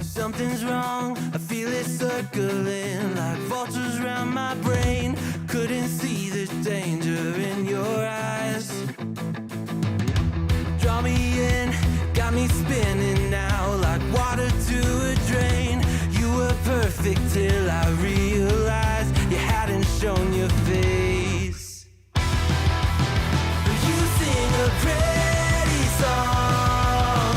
Something's wrong, I feel it circling like vultures around my brain. Couldn't see the danger in your eyes. Draw me in, got me spinning now like water to a drain. You were perfect till I realized you hadn't shown your face. You sing a pretty song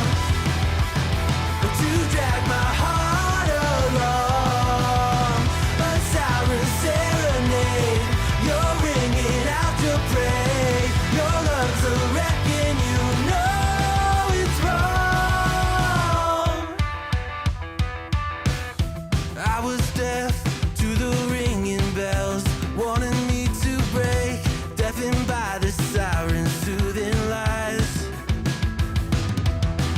to drag my heart along, a siren serenade. You're ringing out your praise. Your love's a wrecking, you know it's wrong. I was deaf to the ringing bells, wanting me to break, deafened by the sirens' soothing lies.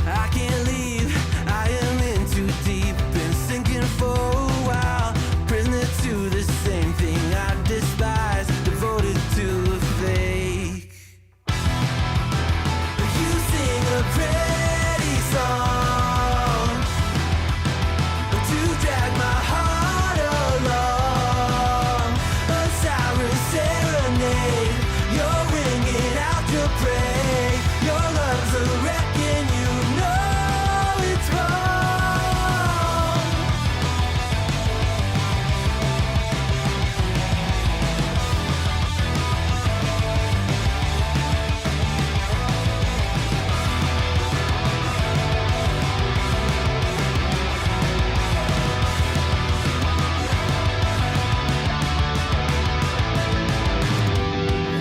I can't leave, I am in too deep, been sinking for a while, prisoner to the same thing I despise, devoted to a fake. You sing a pretty song to drag my heart along, a siren serenade. You're ringing out your praise. Your love's a wrecking, you know it's wrong.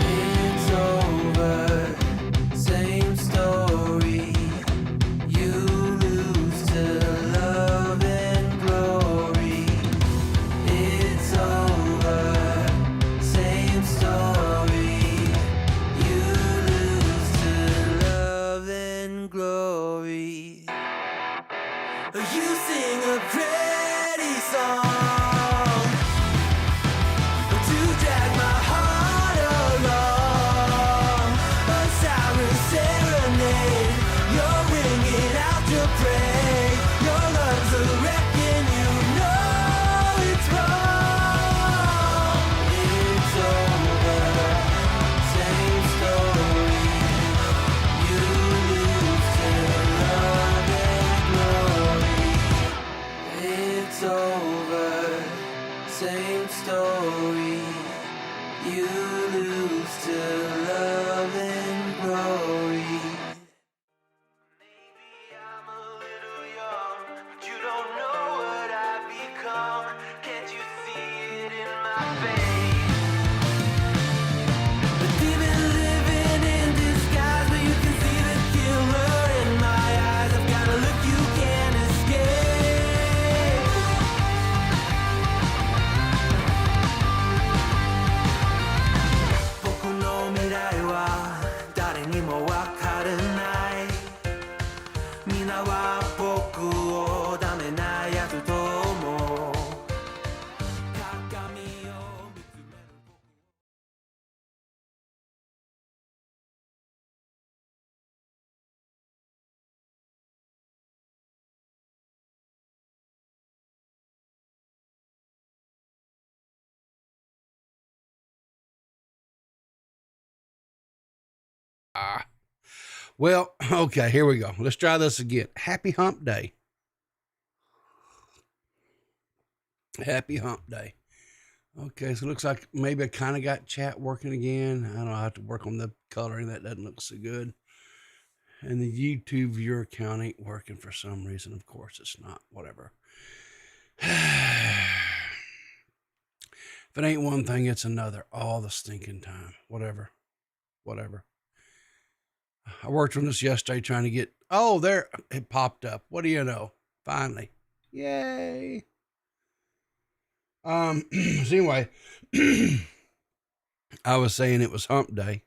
It's over, same story. You lose to love and glory. It's over, same story. You lose to love and glory. You sing a pretty song to drag my heart along, a siren serenade. You're ringing out your praise. Your love's a wrecking, you know it's wrong. It's over, same story. You lose to love and glory. It's over, same story. You lose to love and glory. Maybe I'm a little young, but you don't know what I've become. Can't you see it in my face? But we've been living in disguise, but you can see the killer in my eyes. I've got a look you can't escape. Boku no mirai wa dare ni mo wakaranai. Mina wa boku o dame na yaku to omou. Kagami o mitsumeru boku. Well, okay, here we go. Let's try this again. Happy Hump Day. Happy Hump Day. Okay, so it looks like maybe I kind of got chat working again. I don't know, I have to work on the coloring. That doesn't look so good. And the YouTube viewer count ain't working for some reason. Of course, it's not. Whatever. If it ain't one thing, it's another. All the stinking time. Whatever. I worked on this yesterday trying to get, oh, there it popped up. What do you know? Finally. Yay. So anyway, I was saying it was hump day,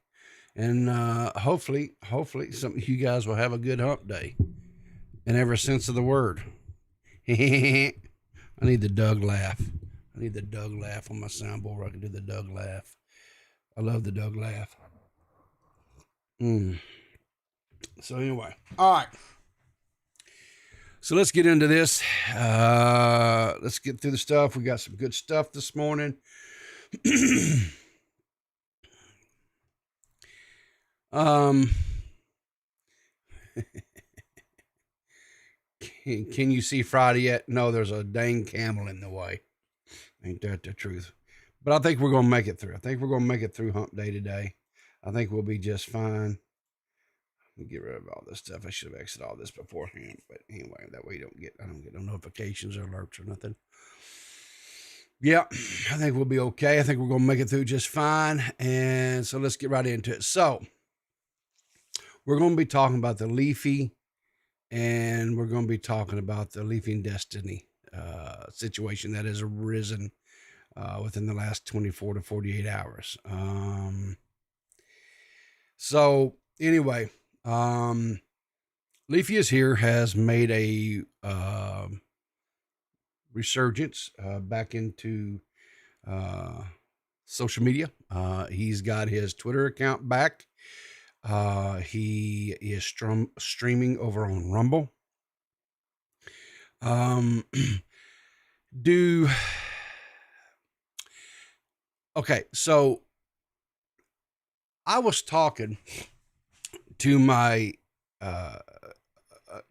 And hopefully some of you guys will have a good hump day in every sense of the word. I need the Doug laugh. I need the Doug laugh on my soundboard where I can do the Doug laugh. I love the Doug laugh. So anyway, all right. So let's get into this. Let's get through the stuff. We got some good stuff this morning. Can you see Friday yet? No, there's a dang camel in the way. Ain't that the truth? But I think we're going to make it through. I think we're going to make it through hump day today. I think we'll be just fine. Let me get rid of all this stuff. I should have exited all this beforehand. But anyway, that way I don't get no notifications or alerts or nothing. Yeah, I think we'll be okay. I think we're going to make it through just fine. And so let's get right into it. So we're going to be talking about the Leafy, and we're going to be talking about the Leafy and Destiny situation that has arisen within the last 24 to 48 hours. So anyway, Leafy is here, has made a resurgence back into social media. He's got his Twitter account back. He is streaming over on Rumble. Okay, so I was talking to my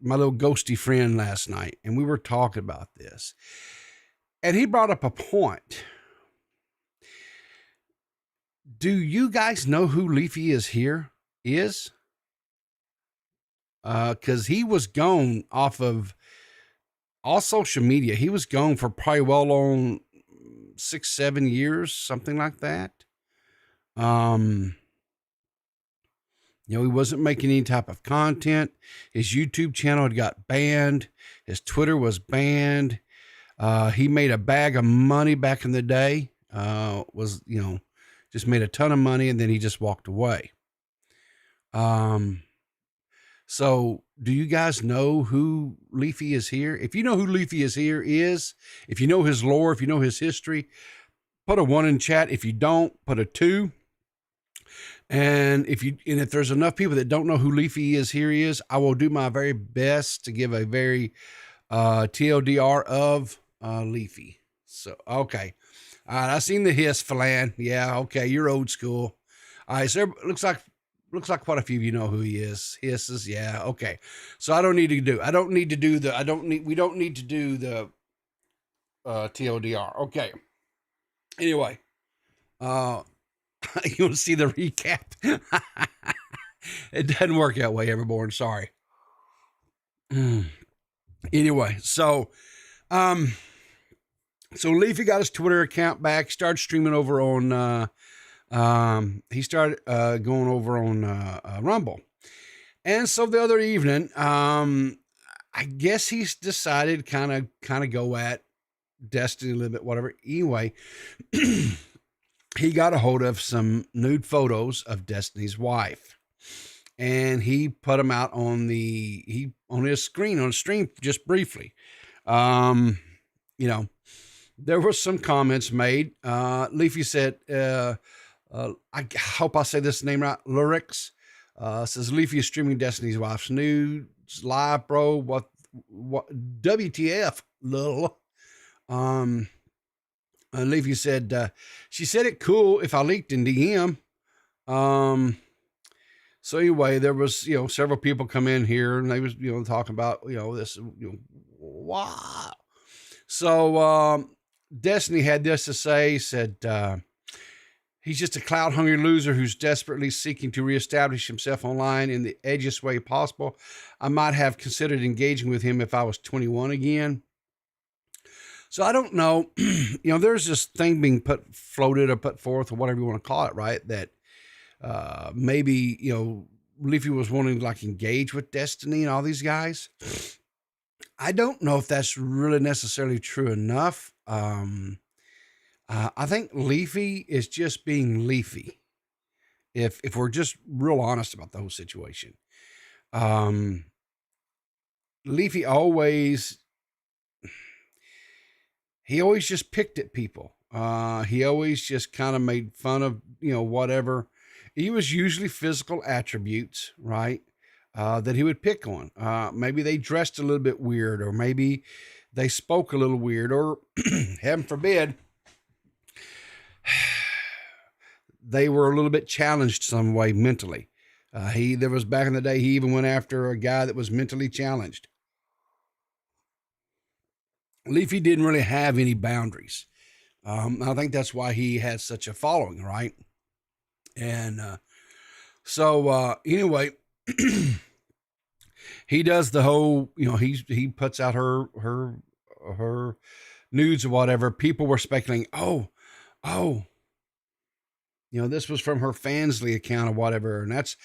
little ghosty friend last night, and we were talking about this, and he brought up a point. Do you guys know who Leafy is here? Because he was gone off of all social media. He was gone for probably well on 6-7 years, something like that. He wasn't making any type of content. His YouTube channel had got banned. His Twitter was banned. He made a bag of money back in the day. Just made a ton of money, and then he just walked away. So do you guys know who Leafy is here? If you know who Leafy is here is, if you know his lore, if you know his history, put a 1 in chat. If you don't, put a 2. And if there's enough people that don't know who Leafy is here is, I will do my very best to give a very TLDR of Leafy. So, okay. All right, I seen the hiss, Falan. Yeah, okay, you're old school. All right, so looks like quite a few of you know who he is. Hisses, yeah, okay. So we don't need to do the TLDR. Okay. Anyway, you want to see the recap? It doesn't work that way, Everborn. Sorry. Anyway, so Leafy got his Twitter account back, started streaming over on, he started going over on Rumble. And so the other evening, I guess he's decided kind of go at Destiny a little bit, whatever. Anyway, he got a hold of some nude photos of Destiny's wife, and he put them out on his stream just briefly. There were some comments made. Leafy said, I hope I say this name right. Lyrics says Leafy is streaming Destiny's wife's nudes live, bro. What WTF, lol. Leafy said, she said it cool if I leaked in DM. So anyway, there was, several people come in here and they was, talking about, this, wow. So, Destiny had this to say, said, he's just a cloud-hungry loser who's desperately seeking to reestablish himself online in the edgiest way possible. I might have considered engaging with him if I was 21 again. So I don't know, there's this thing being floated or put forth or whatever you want to call it, right? That maybe, Leafy was wanting to engage with Destiny and all these guys. I don't know if that's really necessarily true enough. I think Leafy is just being Leafy. if we're just real honest about the whole situation, Leafy always just picked at people. He always just kind of made fun of, whatever. He was usually physical attributes, right? That he would pick on. Maybe they dressed a little bit weird, or maybe they spoke a little weird, or heaven forbid, they were a little bit challenged some way mentally. There was back in the day, he even went after a guy that was mentally challenged. Leafy didn't really have any boundaries. I think that's why he has such a following, right? And so anyway, he does the whole, he puts out her nudes or whatever. People were speculating, this was from her Fansly account or whatever, and that's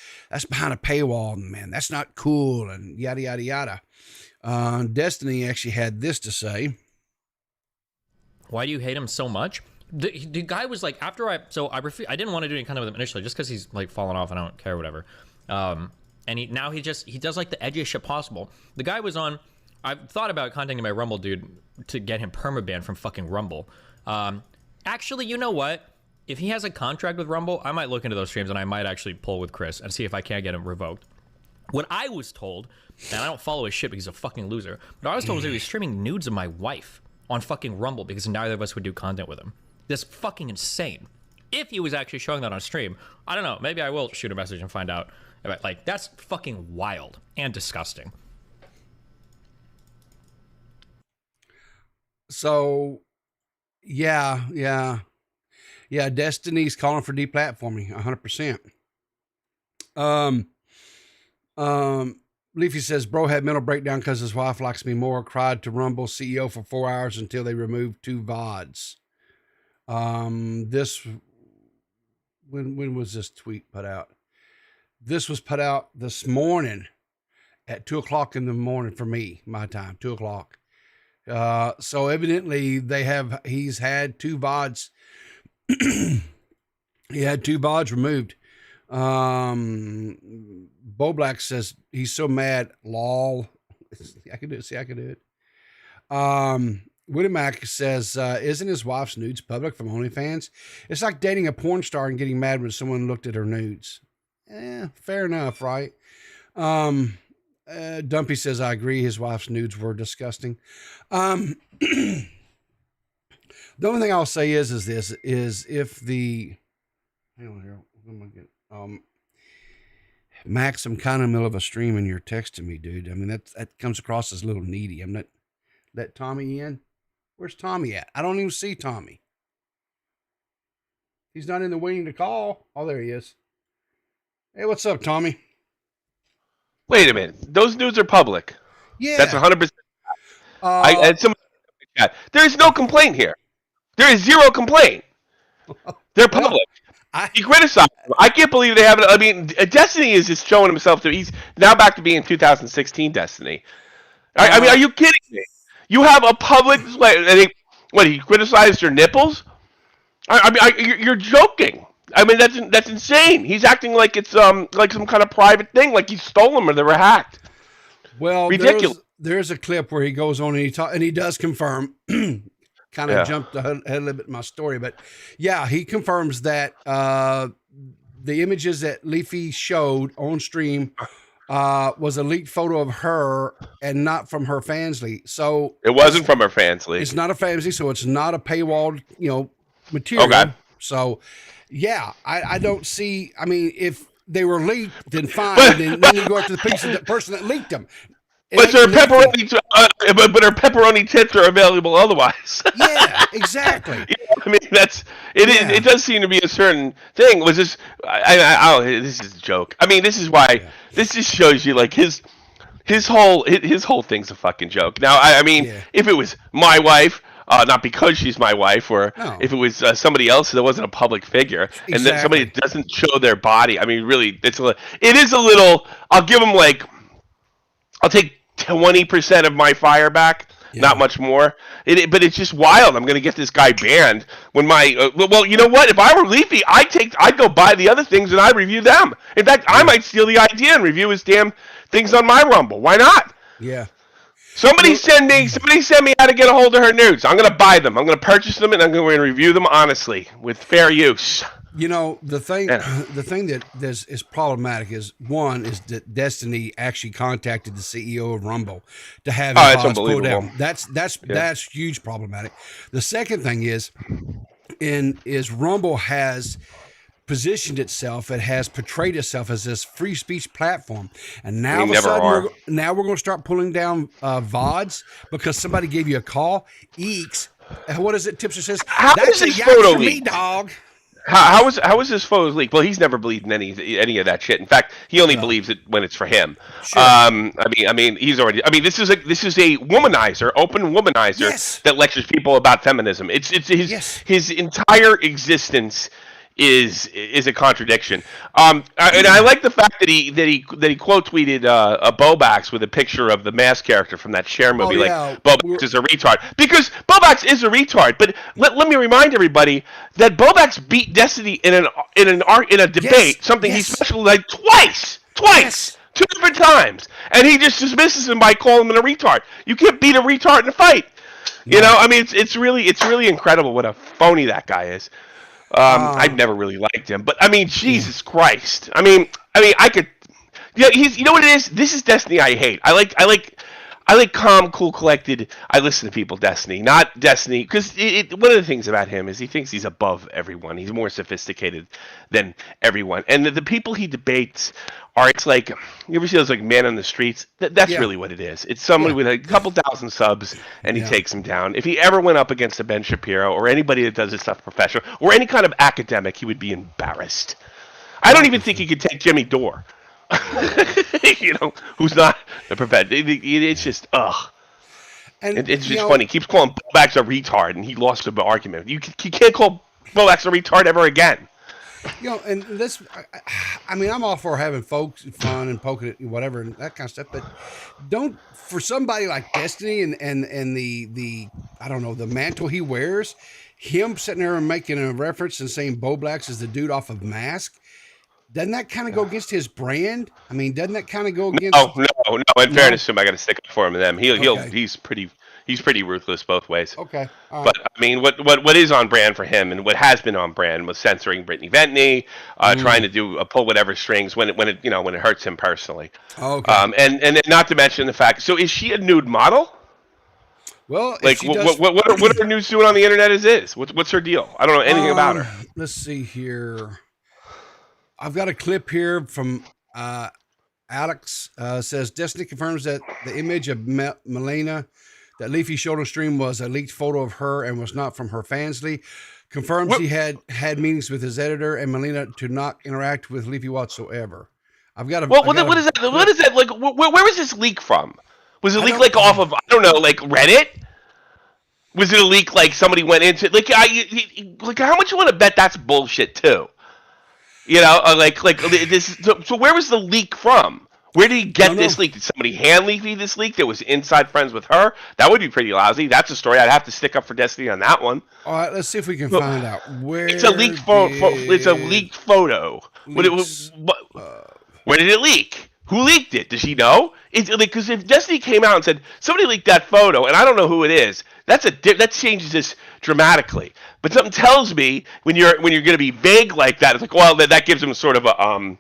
behind a paywall, and man, that's not cool, and yada yada yada. Destiny actually had this to say. Why do you hate him so much? The guy was like, I didn't want to do any kind of with him initially, just because he's like fallen off and I don't care, whatever. And he does like the edgiest shit possible. The guy was on, I've thought about contacting my Rumble dude to get him permabanned from fucking Rumble. Actually, you know what? If he has a contract with Rumble, I might look into those streams and I might actually pull with Chris and see if I can't get him revoked. What I was told, and I don't follow his shit because he's a fucking loser, but I was told was he was streaming nudes of my wife on fucking Rumble because neither of us would do content with him. That's fucking insane. If he was actually showing that on stream, I don't know, maybe I will shoot a message and find out. Like, that's fucking wild and disgusting. So, yeah, Destiny's calling for deplatforming 100%. Leafy says, bro had mental breakdown because his wife likes me more, cried to Rumble CEO for 4 hours until they removed 2 VODs. When was this tweet put out? This was put out this morning at 2:00 in the morning for me, my time, 2:00. So evidently he's had 2 VODs. He had 2 VODs removed. Bo Black says he's so mad. Lol. I can do it. See, I can do it. Woody Mac says, isn't his wife's nudes public from OnlyFans? It's like dating a porn star and getting mad when someone looked at her nudes. Fair enough, right? Dumpy says, I agree. His wife's nudes were disgusting. The only thing I'll say is if the, hang on here, what am I getting? Max, I'm kind of in the middle of a stream and you're texting me, dude. I mean, that comes across as a little needy. I'm not, let Tommy in. Where's Tommy at? I don't even see Tommy. He's not in the waiting to call. Oh, there he is. Hey, what's up, Tommy? Wait a minute. Those nudes are public. Yeah. That's 100%. There is no complaint here. There is zero complaint. They're public. He criticized them. I can't believe they haven't. I mean, Destiny is just showing himself to. He's now back to being 2016 Destiny. I mean, are you kidding me? You have a public display. What, he criticized your nipples? You're joking. I mean, that's insane. He's acting like it's like some kind of private thing, like he stole them or they were hacked. Well, ridiculous. There's a clip where he goes on and he does confirm. Kind of jumped ahead a little bit in my story, but yeah, he confirms that the images that Leafy showed on stream was a leaked photo of her and not from her Fansly. So it wasn't from her Fansly. It's not a Fansly, so it's not a paywalled, material. Okay. So yeah, I don't see. I mean, if they were leaked, then fine. then you go after the person that leaked them. But her pepperoni tits are available otherwise. Yeah, exactly. I mean, it does seem to be a certain thing. Was this? This is a joke. I mean, this is why. This just shows you like his whole thing's a fucking joke. Now, I mean, if it was my wife, not because she's my wife, or if it was somebody else that wasn't a public figure, and then somebody that doesn't show their body. I mean, really, it is a little. I'll give them like. I'll take 20% of my fire back not much more. But it's just wild. I'm going to get this guy banned when my well, you know what? If I were Leafy, I'd go buy the other things and I'd review them. In fact, I might steal the idea and review his damn things on my Rumble. Why not? Yeah. Somebody send me how to get a hold of her nudes. I'm going to buy them. I'm going to purchase them, and I'm going to review them honestly with fair use. You know, the thing that is problematic is that Destiny actually contacted the CEO of Rumble to have his that's bots pulled unbelievable. down. That's huge problematic. The second thing is Rumble has positioned itself, it has portrayed itself as this free speech platform, and now all of a sudden we're going to start pulling down VODs because somebody gave you a call. Eeks, what is it? Tipster says that's a photo for me, dog. How was his photos leaked? Well, he's never believed in any of that shit. In fact, he only believes it when it's for him. Sure. I mean, he's already. I mean, this is a womanizer, open womanizer that lectures people about feminism. It's his entire existence is a contradiction. And I like the fact that he quote tweeted a Bobax with a picture of the Mask character from that Cher movie. Bobax is a retard, because Bobax is a retard. But let me remind everybody that Bobax beat Destiny in a debate, something he specialized twice, 2 different times, and he just dismisses him by calling him a retard. You can't beat a retard in a fight. You know, I mean, it's really incredible what a phony that guy is. I've never really liked him, but I mean, Jesus Christ. I mean, I could. Yeah, you know what it is? This is Destiny I hate. I like calm, cool, collected. I listen to people. Destiny, not Destiny, because one of the things about him is he thinks he's above everyone. He's more sophisticated than everyone, and the people he debates are. It's like, you ever see those like Man on the Streets? That's really what it is. It's somebody with a couple thousand subs, and he takes him down. If he ever went up against a Ben Shapiro or anybody that does this stuff professional or any kind of academic, he would be embarrassed. I don't even think he could take Jimmy Dore. You know, who's not a professor. It's just and it's just funny. He keeps calling Bobax a retard, and he lost the argument. You can't call Bobax a retard ever again. You know, and this, I mean, I'm all for having folks fun and poking it, whatever, and that kind of stuff. But for somebody like Destiny and the I don't know, the mantle he wears, him sitting there and making a reference and saying Bobax is the dude off of Mask. Doesn't that kind of go against his brand? I mean, doesn't that kind of go against? No. In fairness to him, I got to stick up for him and them. He's pretty ruthless both ways. Okay. But I mean, what is on brand for him and what has been on brand was censoring Brittany Ventney, trying to pull whatever strings when it hurts him personally. Okay. And not to mention the fact. So is she a nude model? Well, like what are nudes doing on the internet? What's her deal? I don't know anything about her. Let's see here. I've got a clip here from Alex. Says Destiny confirms that the image of Melina that Leafy showed on stream was a leaked photo of her and was not from her fansly. Confirms he had meetings with his editor and Melina to not interact with Leafy whatsoever. I've got a. What is that? What is that? Like, where was this leak from? Was it leak off of like Reddit? Was it a leak like somebody went into like how much you want to bet that's bullshit too? You know, like this. So where was the leak from? Where did he get this leak? Did somebody hand Leafy this leak that was inside friends with her? That would be pretty lousy. That's a story I'd have to stick up for Destiny on that one. All right, let's see if we can find out where. It's a leaked photo. It's a leaked photo. Where did it leak? Who leaked it? Does she know? Because if Destiny came out and said somebody leaked that photo, and I don't know who it is, that changes this dramatically. But something tells me when you're going to be vague like that, it's like, well, that gives them sort of a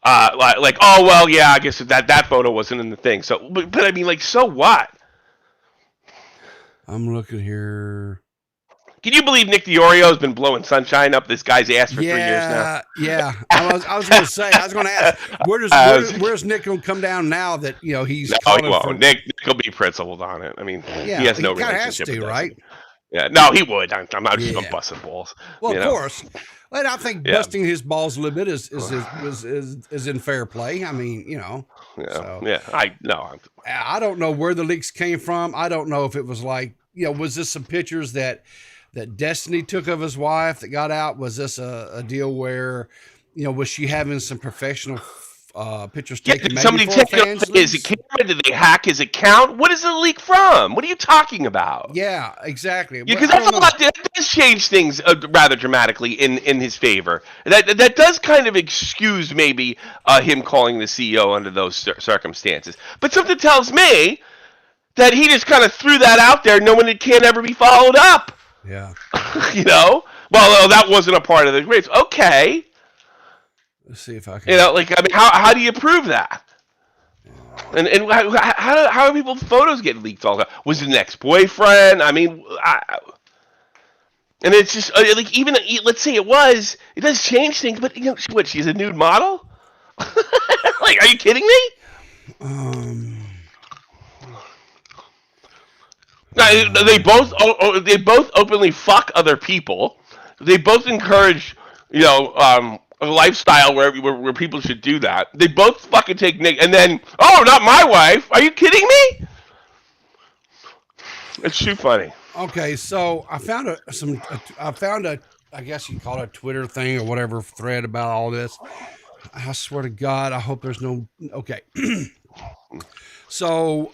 like, oh well, yeah, I guess that photo wasn't in the thing. So, but I mean, like, so what? I'm looking here. Can you believe Nick DiOrio has been blowing sunshine up this guy's ass for 3 years now? Yeah. I was going to say. I was going to ask, where's Nick going to come down now that he's? No, he won't. Nick will be principled on it. I mean, he has no relationship. Has to, right? Yeah, no, he would. I'm not just gonna bust his balls. Well, of course. But I think busting his balls a little bit is in fair play. I mean, Yeah. So, yeah. I don't know where the leaks came from. I don't know if it was like, was this some pictures that Destiny took of his wife that got out? Was this a deal where, was she having some professional pictures Yeah, taken did maybe somebody for take fans it off his leaks. camera? Did they hack his account? What is it leak from? What are you talking about? Yeah, exactly. Because that's a lot. That does change things rather dramatically in his favor. That does kind of excuse maybe him calling the CEO under those circumstances. But something tells me that he just kind of threw that out there, knowing it can't ever be followed up. Yeah. You know. Well, that wasn't a part of the grades. Okay. Let's see if I can. You know, like I mean, how do you prove that? And how are people's photos getting leaked all the time? Was it an ex-boyfriend? I mean, and it's just like even let's say it does change things. But you know, what? She's a nude model. Like, are you kidding me? They both openly fuck other people. They both encourage, you know, a lifestyle where people should do that. They both fucking take Nick, and then, oh, not my wife. Are you kidding me? It's too funny. Okay, so I found I guess you call it a Twitter thing or whatever thread about all this. I swear to God, I hope there's no. Okay, so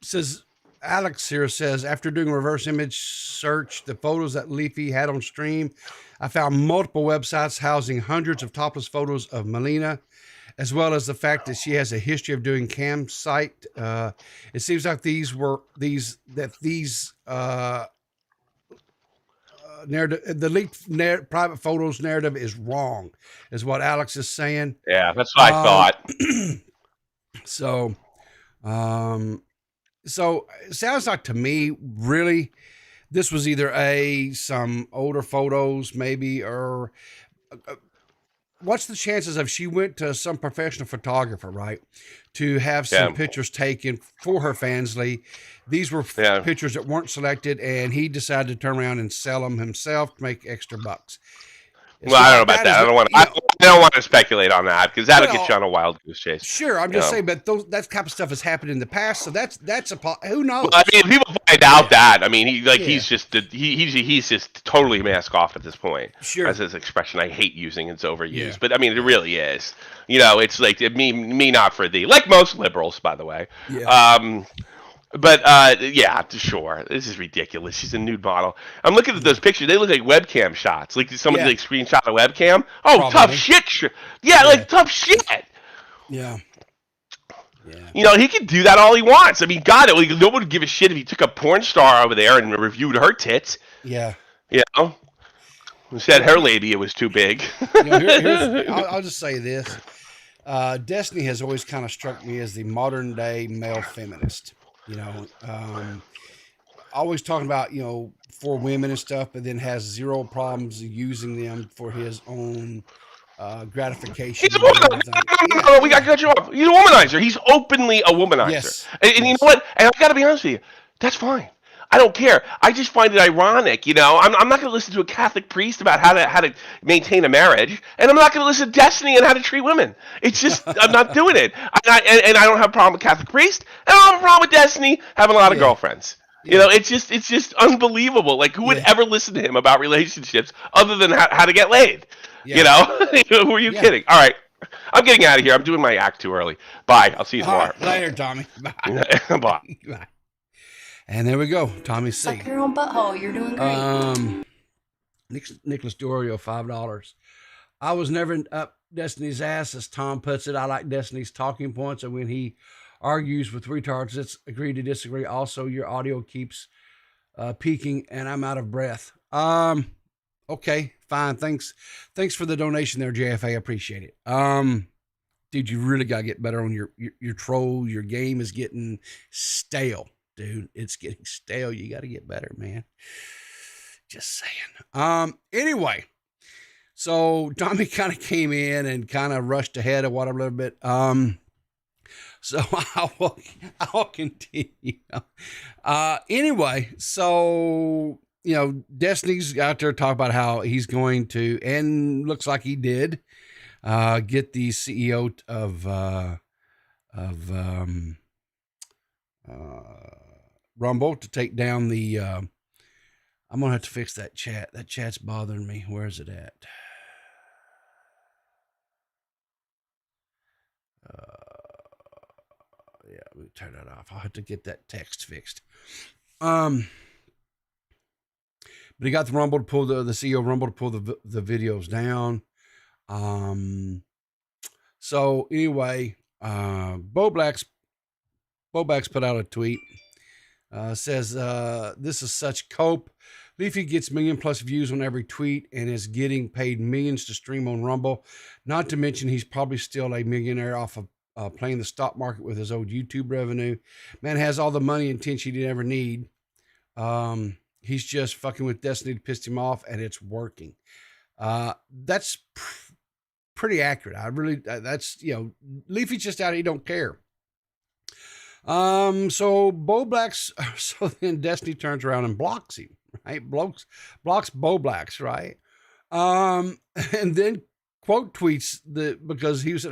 says Alex here says after doing a reverse image search, the photos that Leafy had on stream, I found multiple websites housing hundreds of topless photos of Melina, as well as the fact that she has a history of doing campsite. It seems like narrative, the leaked private photos narrative is wrong, is what Alex is saying. Yeah, that's what I thought. So it sounds like to me, really, this was either some older photos, maybe, or what's the chances of she went to some professional photographer, right, to have some pictures taken for her fansly. These were pictures that weren't selected, and he decided to turn around and sell them himself to make extra bucks. Well, I don't know about that. I don't want to speculate on that because that'll get you on a wild goose chase. Sure, I'm just saying, but that type of stuff has happened in the past, so that's who knows? Well, I mean, if people find out that, I mean, he's just totally mask off at this point. Sure, that's his expression I hate using. It's overused, but I mean, it really is. You know, it's like me not for thee, like most liberals, by the way. Yeah. But yeah, sure. This is ridiculous. She's a nude model. I'm looking at those pictures. They look like webcam shots. Like somebody like screenshot a webcam. Oh, probably. Tough shit. Yeah, like tough shit. Yeah. Yeah. You know, he can do that all he wants. I mean, God, no one would give a shit if he took a porn star over there and reviewed her tits. Yeah. You know? Said her labia was too big. You know, I'll just say this. Destiny has always kind of struck me as the modern day male feminist. You know, always talking about, you know, for women and stuff, but then has zero problems using them for his own gratification. He's a womanizer. No, we got to cut you off. He's a womanizer. He's openly a womanizer. Yes. And you know what? And I've got to be honest with you. That's fine. I don't care. I just find it ironic, you know. I'm not going to listen to a Catholic priest about how to maintain a marriage, and I'm not going to listen to Destiny and how to treat women. It's just I'm not doing it. And I don't have a problem with Catholic priest, and I don't have a problem with Destiny having a lot of girlfriends. You know, it's just unbelievable. Like, who would ever listen to him about relationships other than how to get laid? You know, who are you kidding? All right, I'm getting out of here. I'm doing my act too early. Bye. I'll see you tomorrow. Later, Tommy. Bye. Bye. Bye. And there we go. Tommy C. Suck your own butthole. You're doing great. Nicholas Dorio, $5. I was never up Destiny's ass, as Tom puts it. I like Destiny's talking points, and when he argues with retards, it's agree to disagree. Also, your audio keeps peaking, and I'm out of breath. Okay, fine. Thanks for the donation there, JFA. I appreciate it. Dude, you really gotta get better on your troll. Your game is getting stale. Dude, it's getting stale. You got to get better, man. Just saying. Anyway, so Tommy kind of came in and kind of rushed ahead of what a little bit. So I'll continue. Anyway, so you know, Destiny's out there talking about how he's going to, and looks like he did, get the CEO of Rumble to take down the I'm gonna have to fix that chat. That chat's bothering me. Where is it at? Yeah, let me turn that off. I'll have to get that text fixed. But he got the Rumble to pull the CEO of Rumble to pull the videos down. So anyway, Bo Black's put out a tweet. Says, this is such cope. Leafy gets million+ views on every tweet and is getting paid millions to stream on Rumble. Not to mention he's probably still a millionaire off of playing the stock market with his old YouTube revenue. Man has all the money and attention he'd ever need. He's just fucking with Destiny to piss him off, and it's working. That's pretty accurate. I really, that's, Leafy's just out. He don't care. So then Destiny turns around and blocks him, right? Blocks Bo Blacks, right? And then quote tweets because he was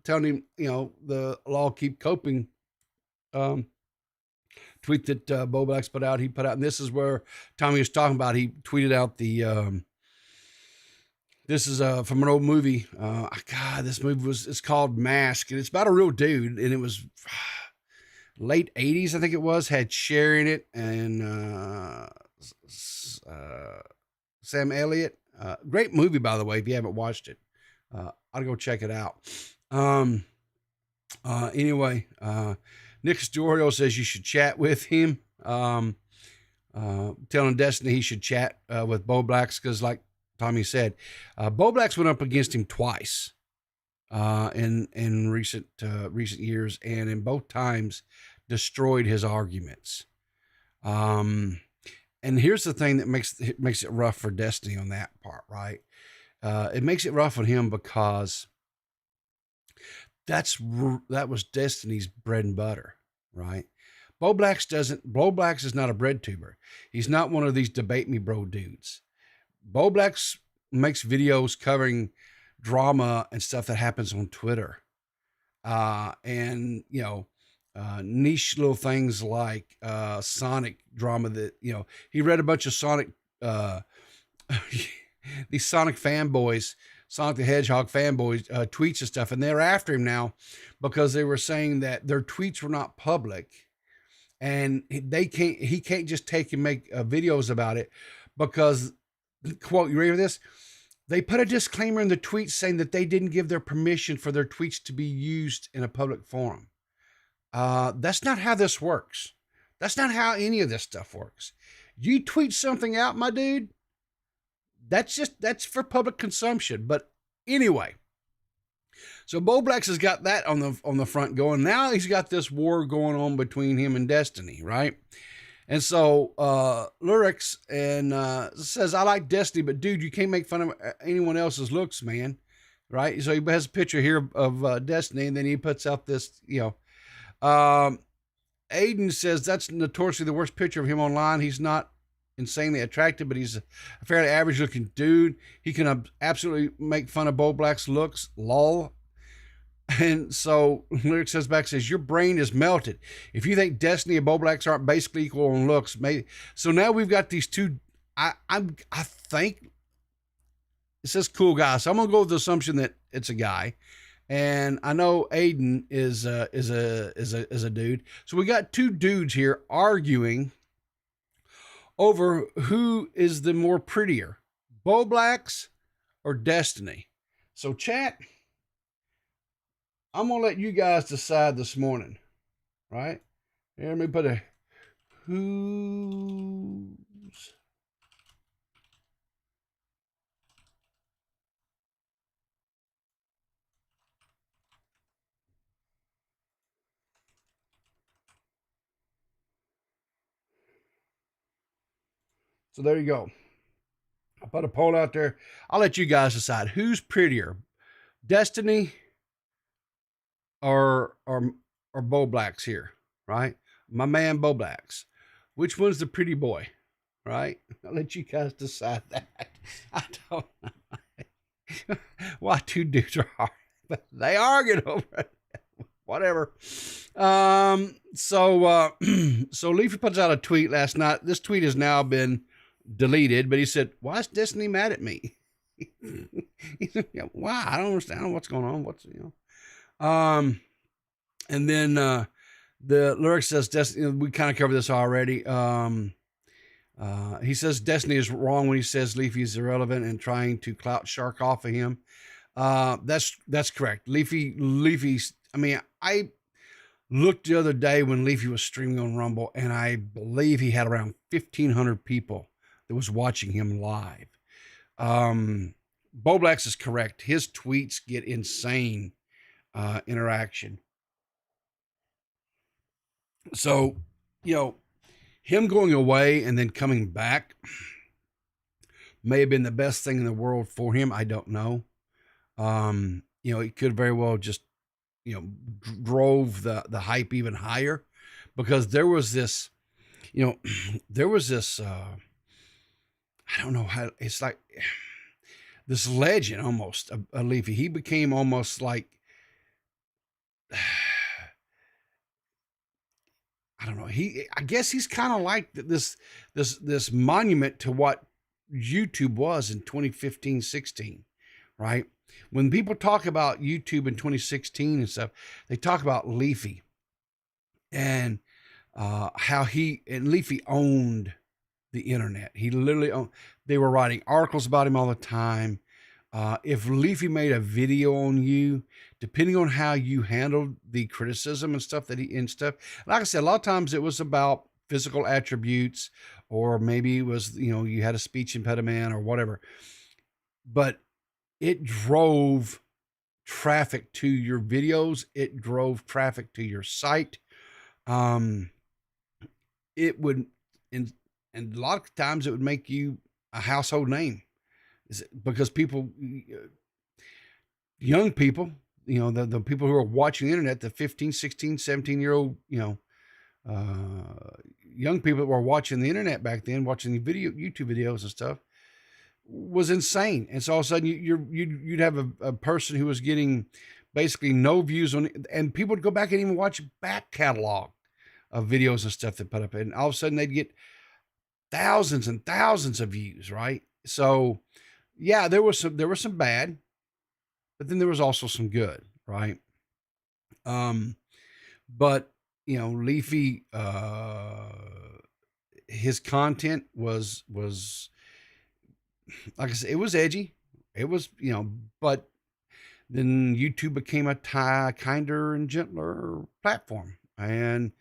telling him, the law keep coping, tweet that Bo Blacks put out, and this is where Tommy was talking about. He tweeted out this is from an old movie. This movie it's called Mask, and it's about a real dude, and it was late 80s, I think it was, had Cher in it, and Sam Elliott. Great movie, by the way, if you haven't watched it. I'll go check it out. Anyway, Nick Storio says you should chat with him. Telling Destiny he should chat with Bo Blacks because, like Tommy said, Bo Blacks went up against him twice in recent years, and in both times destroyed his arguments. And here's the thing that makes it rough for Destiny on that part, right? It makes it rough on him because that was Destiny's bread and butter, right? Bo Blacks is not a bread tuber. He's not one of these debate me bro dudes. Bo Blacks makes videos covering drama and stuff that happens on Twitter. And niche little things like Sonic drama that, he read a bunch of Sonic, these Sonic fanboys, Sonic the Hedgehog fanboys, tweets and stuff, and they're after him now because they were saying that their tweets were not public, and he can't just take and make videos about it because, quote, you ready for this? They put a disclaimer in the tweets saying that they didn't give their permission for their tweets to be used in a public forum. That's not how this works. That's not how any of this stuff works. You tweet something out, my dude, that's for public consumption. But anyway, so Bo Blacks has got that on the front going. Now he's got this war going on between him and Destiny, right? And so Lyrics and says, I like Destiny, but dude, you can't make fun of anyone else's looks, man. Right? So he has a picture here of Destiny, and then he puts out this, Aiden says that's notoriously the worst picture of him online. He's not insanely attractive, but he's a fairly average looking dude. He can absolutely make fun of Bo Black's looks. Lol. And so Lyric says back, says, your brain is melted. If you think Destiny and Bo Blacks aren't basically equal on looks, maybe. So now we've got these two. I think it says cool guy. So I'm going to go with the assumption that it's a guy. And I know Aiden is a dude. So we got two dudes here arguing over who is the more prettier, Bo Blacks or Destiny. So chat, I'm going to let you guys decide this morning, right? Here, let me put a who's. So there you go. I put a poll out there. I'll let you guys decide who's prettier, Destiny or Bo Blacks here, right? My man Bo Blacks. Which one's the pretty boy, right? I'll let you guys decide that. I don't know why two dudes are arguing, but they arguing over it. Whatever. So Leafy puts out a tweet last night. This tweet has now been deleted, but he said, why is Destiny mad at me? He said, why? I don't understand what's going on. And then the lyric says, Destiny, we kind of covered this already. He says Destiny is wrong when he says Leafy is irrelevant and trying to clout shark off of him. That's correct. Leafy's, I mean, I looked the other day when Leafy was streaming on Rumble, and I believe he had around 1,500 people that was watching him live. Boblax is correct. His tweets get insane interaction. So, him going away and then coming back may have been the best thing in the world for him. I don't know. It could very well just, drove the hype even higher, because there was this, I don't know how, it's like this legend almost, a Leafy. He became almost like, I don't know. I guess he's kind of like this monument to what YouTube was in 2015, 16, right? When people talk about YouTube in 2016 and stuff, they talk about Leafy and how Leafy owned the internet. He literally owned, they were writing articles about him all the time. If Leafy made a video on you, depending on how you handled the criticism and stuff like I said, a lot of times it was about physical attributes, or maybe it was, you had a speech impediment or whatever, but it drove traffic to your videos. It drove traffic to your site. It would, and a lot of times it would make you a household name, because people, young people, the people who are watching the internet, the 15, 16, 17-year-old, young people that were watching the internet back then, watching the YouTube videos and stuff, was insane. And so all of a sudden you'd have a person who was getting basically no views on it, and people would go back and even watch back catalog of videos and stuff they put up, and all of a sudden they'd get thousands and thousands of views, right? So yeah, there was some bad, but then there was also some good, right? But Leafy, his content was like I said, it was edgy. It was, but then YouTube became a kinder and gentler platform, and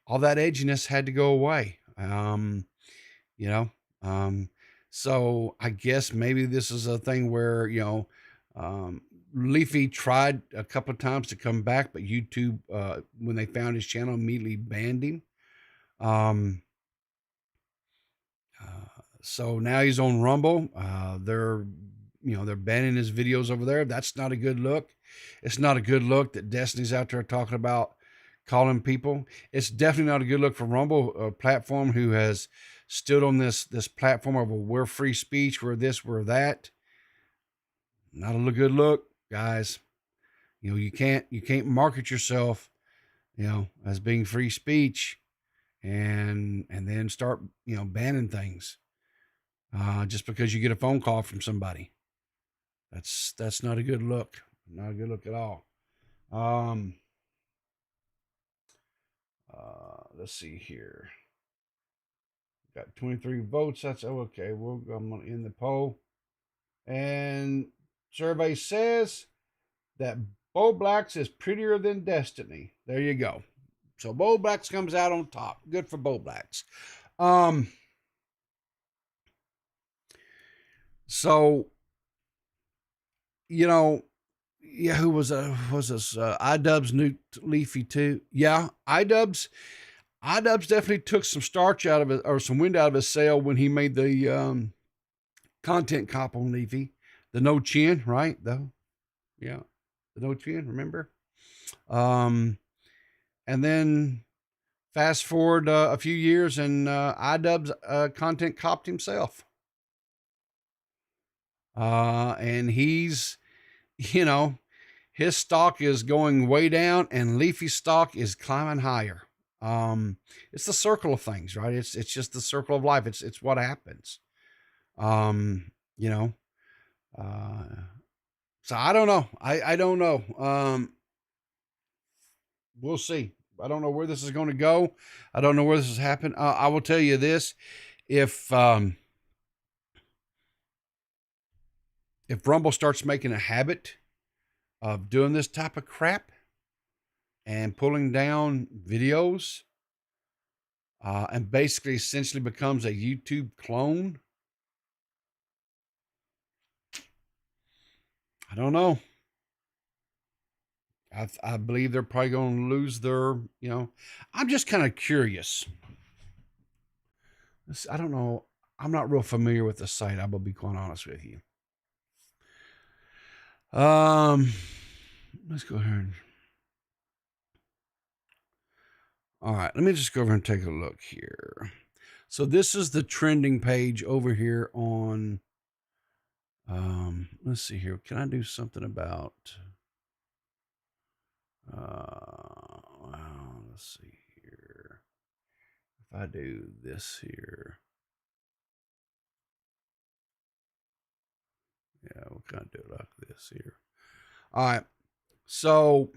all that edginess had to go away. So I guess maybe this is a thing where, Leafy tried a couple of times to come back, but YouTube, when they found his channel, immediately banned him. So now he's on Rumble. They're banning his videos over there. That's not a good look. It's not a good look that Destiny's out there talking about calling people. It's definitely not a good look for Rumble, a platform who has stood on this platform of, well, we're free speech, we're this, we're that. Not a good look, guys. You can't market yourself, as being free speech, and then start, banning things, just because you get a phone call from somebody. That's not a good look. Not a good look at all. Let's see here. Got 23 votes. That's okay. I'm going to end the poll. And survey says that Boblax is prettier than Destiny. There you go. So Boblax comes out on top. Good for Boblax. So, who was this? iDubbbz nuked Leafy too. Yeah, iDubbbz definitely took some starch out of it, or some wind out of his sail, when he made the content cop on Leafy. The no chin, right? Though, yeah, the no chin. Remember? And then fast forward a few years, and iDubbbz content copped himself. And he's, his stock is going way down, and Leafy's stock is climbing higher. It's the circle of things, right? It's just the circle of life. It's what happens. So I don't know. I don't know. we'll see. I don't know where this is going to go. I don't know where this has happened. I will tell you this: if Rumble starts making a habit of doing this type of crap and pulling down videos, and basically essentially becomes a YouTube clone, I don't know. I believe they're probably going to lose their, I'm just kind of curious. I don't know. I'm not real familiar with the site. I will be quite honest with you. Let's go ahead. All right, let me just go over and take a look here. So this is the trending page over here on, let's see here. Can I do something about, well, let's see here. If I do this here. Yeah, we'll kind of do it like this here. All right. So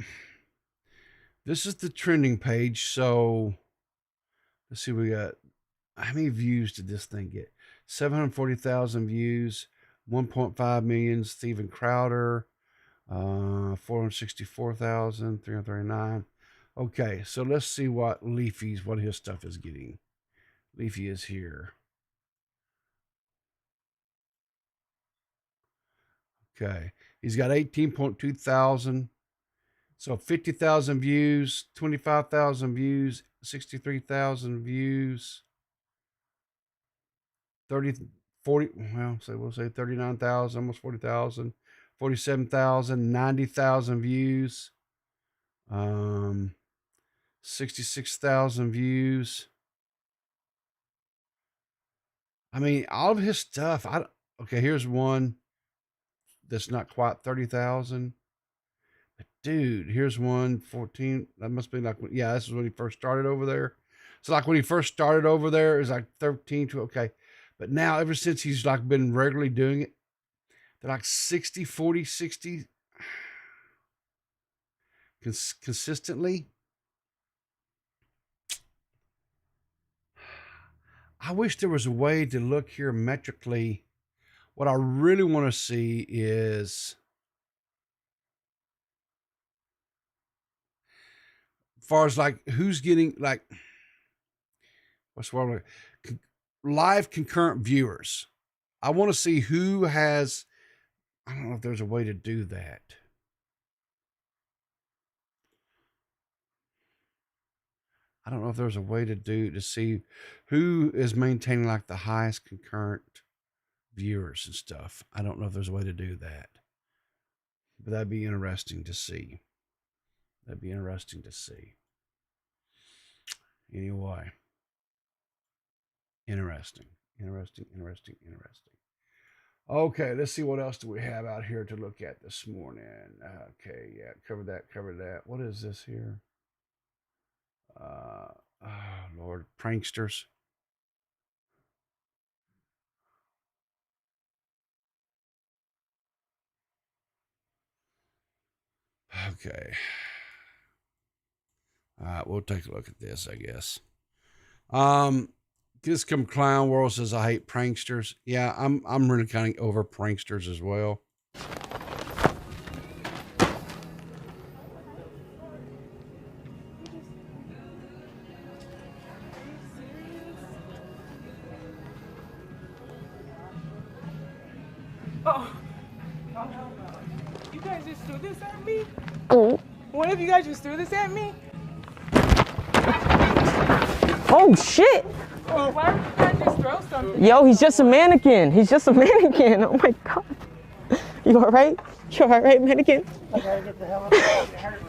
this is the trending page. So let's see, we got, how many views did this thing get? 740,000 views, 1.5 million. Steven Crowder, 464,339. Okay, so let's see what Leafy's, what his stuff is getting. Leafy is here. Okay, he's got 18.2 thousand. So 50,000 views, 25,000 views, 63,000 views, 40, well, so we'll say 39,000, almost 40,000, 47,000, 90,000 views, 66,000 views. I mean, all of his stuff, okay, here's one that's not quite 30,000. Dude, here's one, 14. That must be like, yeah, this is when he first started over there. So like when he first started over there, it was like 13 to, okay. But now ever since he's like been regularly doing it, they're like 60, 40, 60 consistently. I wish there was a way to look here metrically. What I really want to see is, as far as like who's getting like, what's what live concurrent viewers. I want to see who has, I don't know if there's a way to do that. I don't know if there's a way to see who is maintaining like the highest concurrent viewers and stuff. I don't know if there's a way to do that, but that'd be interesting to see. That'd be interesting to see. Anyway, interesting. Okay, let's see what else do we have out here to look at this morning. Okay, yeah, cover that. What is this here? Oh Lord, pranksters. Okay. All right, we'll take a look at this, I guess. This come Clown World says I hate pranksters. Yeah, I'm really kind of over pranksters as well. Oh, you guys just threw this at me? Oh. One of you guys just threw this at me? Oh shit! Oh, why would you guys just throw something? Yo, he's just a mannequin. He's just a mannequin. Oh my god. You alright? You alright, mannequin? I gotta get the hell out of here.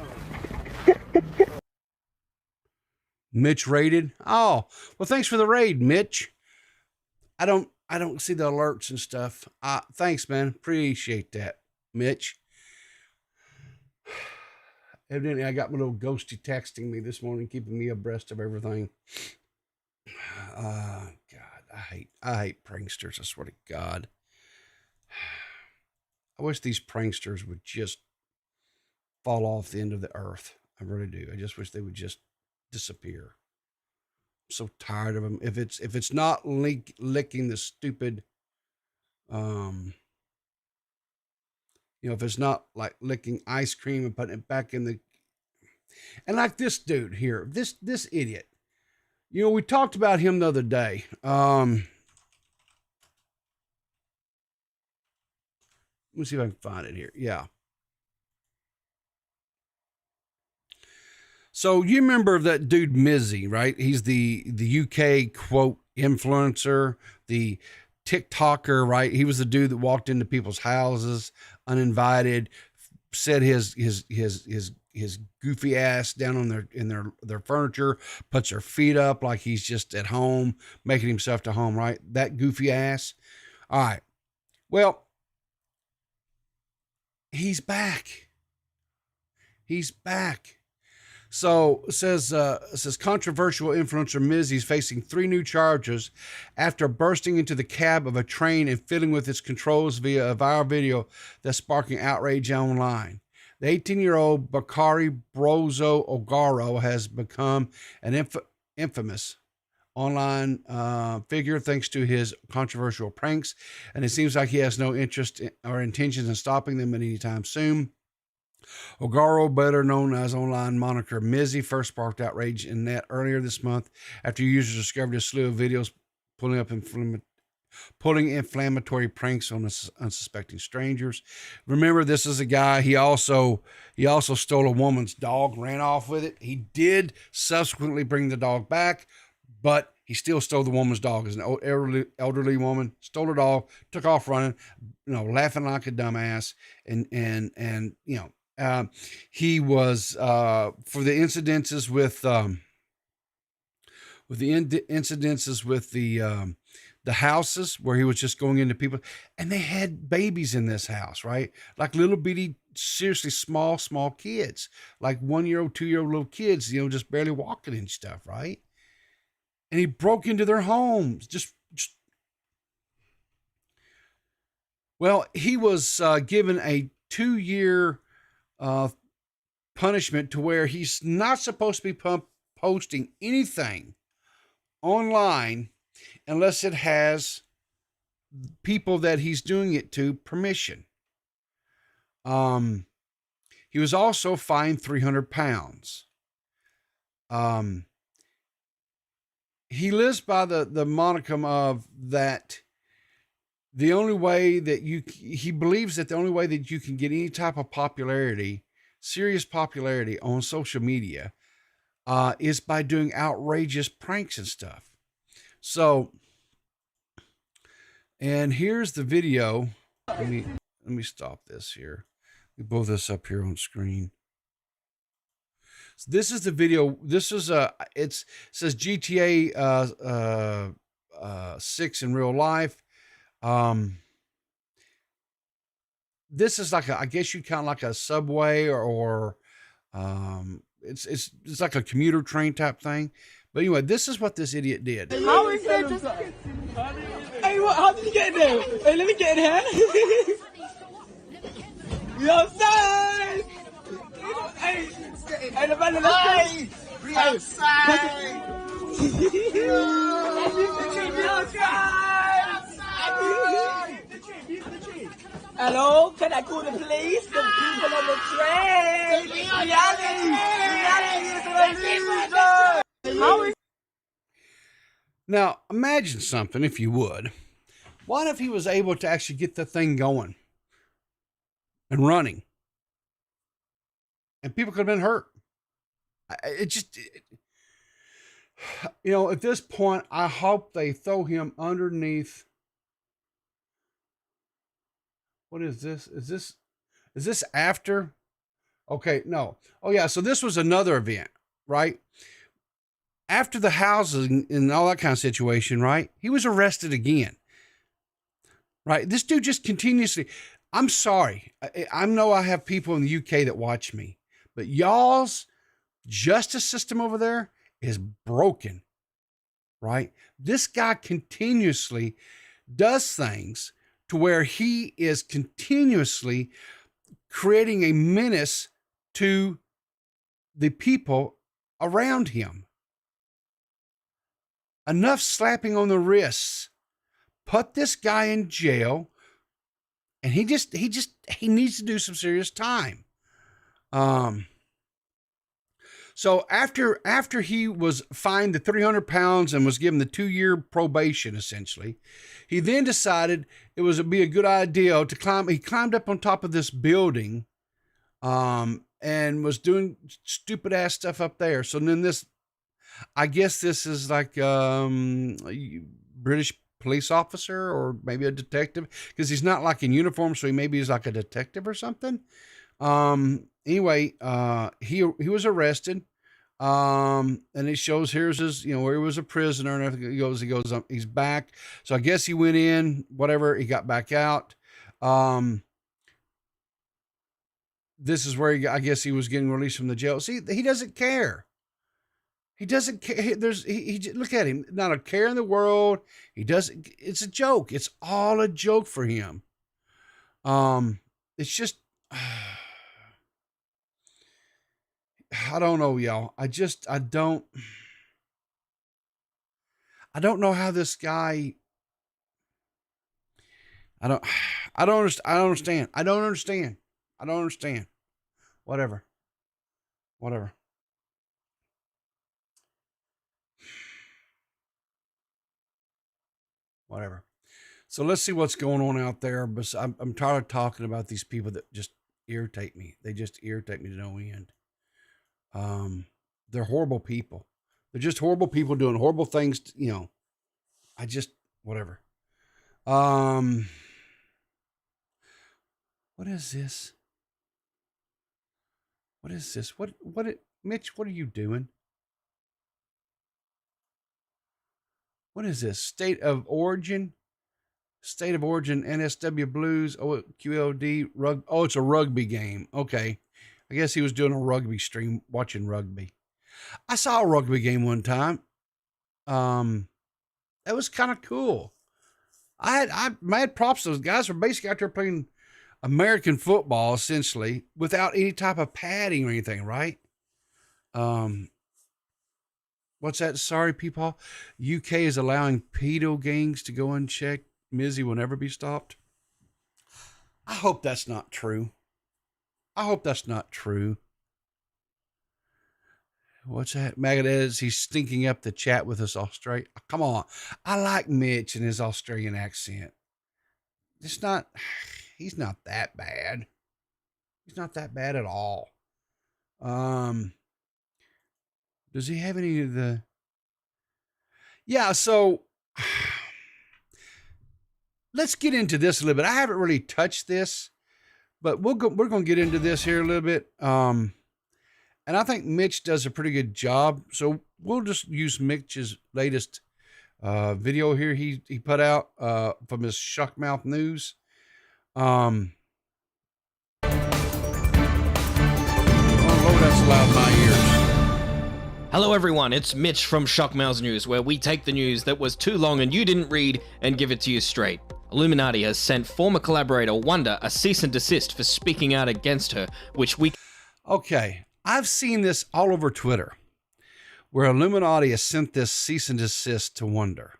Mitch raided. Oh, well, thanks for the raid, Mitch. I don't see the alerts and stuff. Thanks, man. Appreciate that, Mitch. Evidently, I got my little ghosty texting me this morning, keeping me abreast of everything. God, I hate pranksters. I swear to God. I wish these pranksters would just fall off the end of the earth. I really do. I just wish they would just disappear. I'm so tired of them. If it's not licking the stupid, if it's not like licking ice cream and putting it back in the, and like this dude here, this idiot, we talked about him the other day. Let me see if I can find it here. Yeah. So you remember that dude Mizzy, right? He's the UK quote influencer, the TikToker, right? He was the dude that walked into people's houses uninvited, said his goofy ass down on their furniture, puts their feet up like he's just at home, making himself to home, right? That goofy ass. All right. Well, he's back. He's back. So it says controversial influencer Mizzy is facing 3 new charges after bursting into the cab of a train and fiddling with its controls via a viral video that's sparking outrage online. The 18-year-old Bakari Brozo Ogaro has become an infamous online figure thanks to his controversial pranks, and it seems like he has no interest or intentions in stopping them anytime soon. Ogaro, better known as online moniker Mizzy, first sparked outrage in net earlier this month after users discovered a slew of videos pulling inflammatory pranks on unsuspecting strangers. Remember, this is a guy, he also stole a woman's dog, ran off with it. He did subsequently bring the dog back, but he still stole the woman's dog. As an elderly woman, stole her dog, took off running, laughing like a dumbass, and he was for the incidences with the houses where he was just going into people, and they had babies in this house, right? Like little bitty, seriously small kids, like 1-year-old, 2-year-old little kids, just barely walking and stuff, right? And he broke into their homes. Well, he was given a 2-year punishment to where he's not supposed to be posting anything online unless it has people that he's doing it to permission. He was also fined £300. He lives by the monicum of that. The only way that he believes that the only way that you can get any type of popularity, serious popularity on social media, is by doing outrageous pranks and stuff. So, and here's the video. Let me stop this here. We blow this up here on screen. So this is the video. This is it says GTA 6 in real life. This is like I guess you'd count like a subway or it's like a commuter train type thing. But anyway, this is what this idiot did. How is that just... Hey, how did you get there? Hey, let me get in here. You outside? Hey, the man, let's go. We outside. Hello, can I call the police? The people on the train. Reality is Now, imagine something, if you would. What if he was able to actually get the thing going and running? And people could have been hurt. At this point, I hope they throw him underneath. What is this? Is this after? Okay, no. Oh, yeah, so this was another event, right? After the housing and all that kind of situation, right? He was arrested again, right? This dude just continuously, I'm sorry. I know I have people in the UK that watch me, but y'all's justice system over there is broken, right? This guy continuously does things to where he is continuously creating a menace to the people around him. Enough slapping on the wrists. Put this guy in jail, and he needs to do some serious time. So after he was fined the 300 pounds and was given the 2-year probation, essentially, he then decided it would be a good idea to climb. He climbed up on top of this building, and was doing stupid ass stuff up there. So then I guess this is like a British police officer or maybe a detective, because he's not like in uniform, so he's like a detective or something. Anyway, he was arrested. And it shows here's his, where he was a prisoner and everything. He goes, he's back. So I guess he went in, whatever, he got back out. This is where I guess he was getting released from the jail. See, he doesn't care. He doesn't care. He look at him, not a care in the world. He doesn't, it's a joke. It's all a joke for him. It's just, I don't know, y'all. I don't know how this guy, I don't understand. Whatever. So let's see what's going on out there. But I'm tired of talking about these people that just irritate me. They just irritate me to no end. They're horrible people. They're just horrible people doing horrible things. Whatever. What is this? Mitch, what are you doing? What is this? State of origin, NSW Blues, QLD, it's a rugby game. Okay. I guess he was doing a rugby stream, watching rugby. I saw a rugby game one time. That was kind of cool. I mad props to those guys were basically out there playing American football, essentially, without any type of padding or anything, right? What's that? Sorry, people. UK is allowing pedo gangs to go unchecked. Mizzy will never be stopped. I hope that's not true. What's that? Magadez, he's stinking up the chat with us Australia. Come on. I like Mitch and his Australian accent. He's not that bad. He's not that bad at all. Does he have any of the... Yeah, so let's get into this a little bit. I haven't really touched this, but we're going to get into this here a little bit. And I think Mitch does a pretty good job. So we'll just use Mitch's latest video here he put out from his Shuckmouth News. Oh, that's loud in my ears. Hello everyone, it's Mitch from Shuckmouth News, where we take the news that was too long and you didn't read and give it to you straight. iilluminaughtii has sent former collaborator Wonder a cease and desist for speaking out against her, which we... Okay, I've seen this all over Twitter, where iilluminaughtii has sent this cease and desist to Wonder.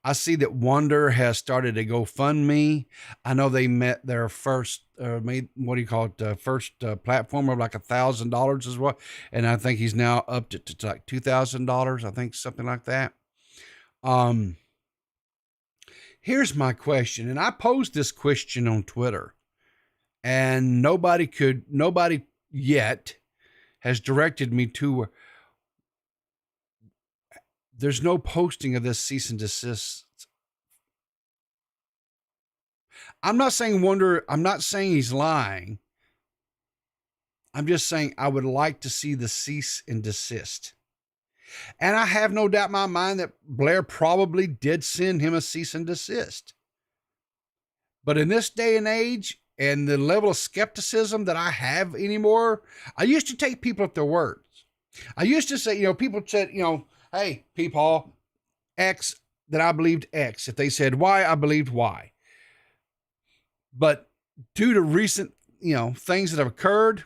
I see that Wonder has started a GoFundMe. I know they met their first, first platform of like $1,000 as well. And I think he's now upped it to like $2,000. I think something like that. Here's my question. And I posed this question on Twitter and nobody yet has directed me to. There's no posting of this cease and desist. I'm not saying he's lying. I'm just saying I would like to see the cease and desist. And I have no doubt in my mind that Blair probably did send him a cease and desist. But in this day and age and the level of skepticism that I have anymore, I used to take people at their words. I used to say, people said, hey, people, X, that I believed X. If they said Y, I believed Y. But due to recent, things that have occurred,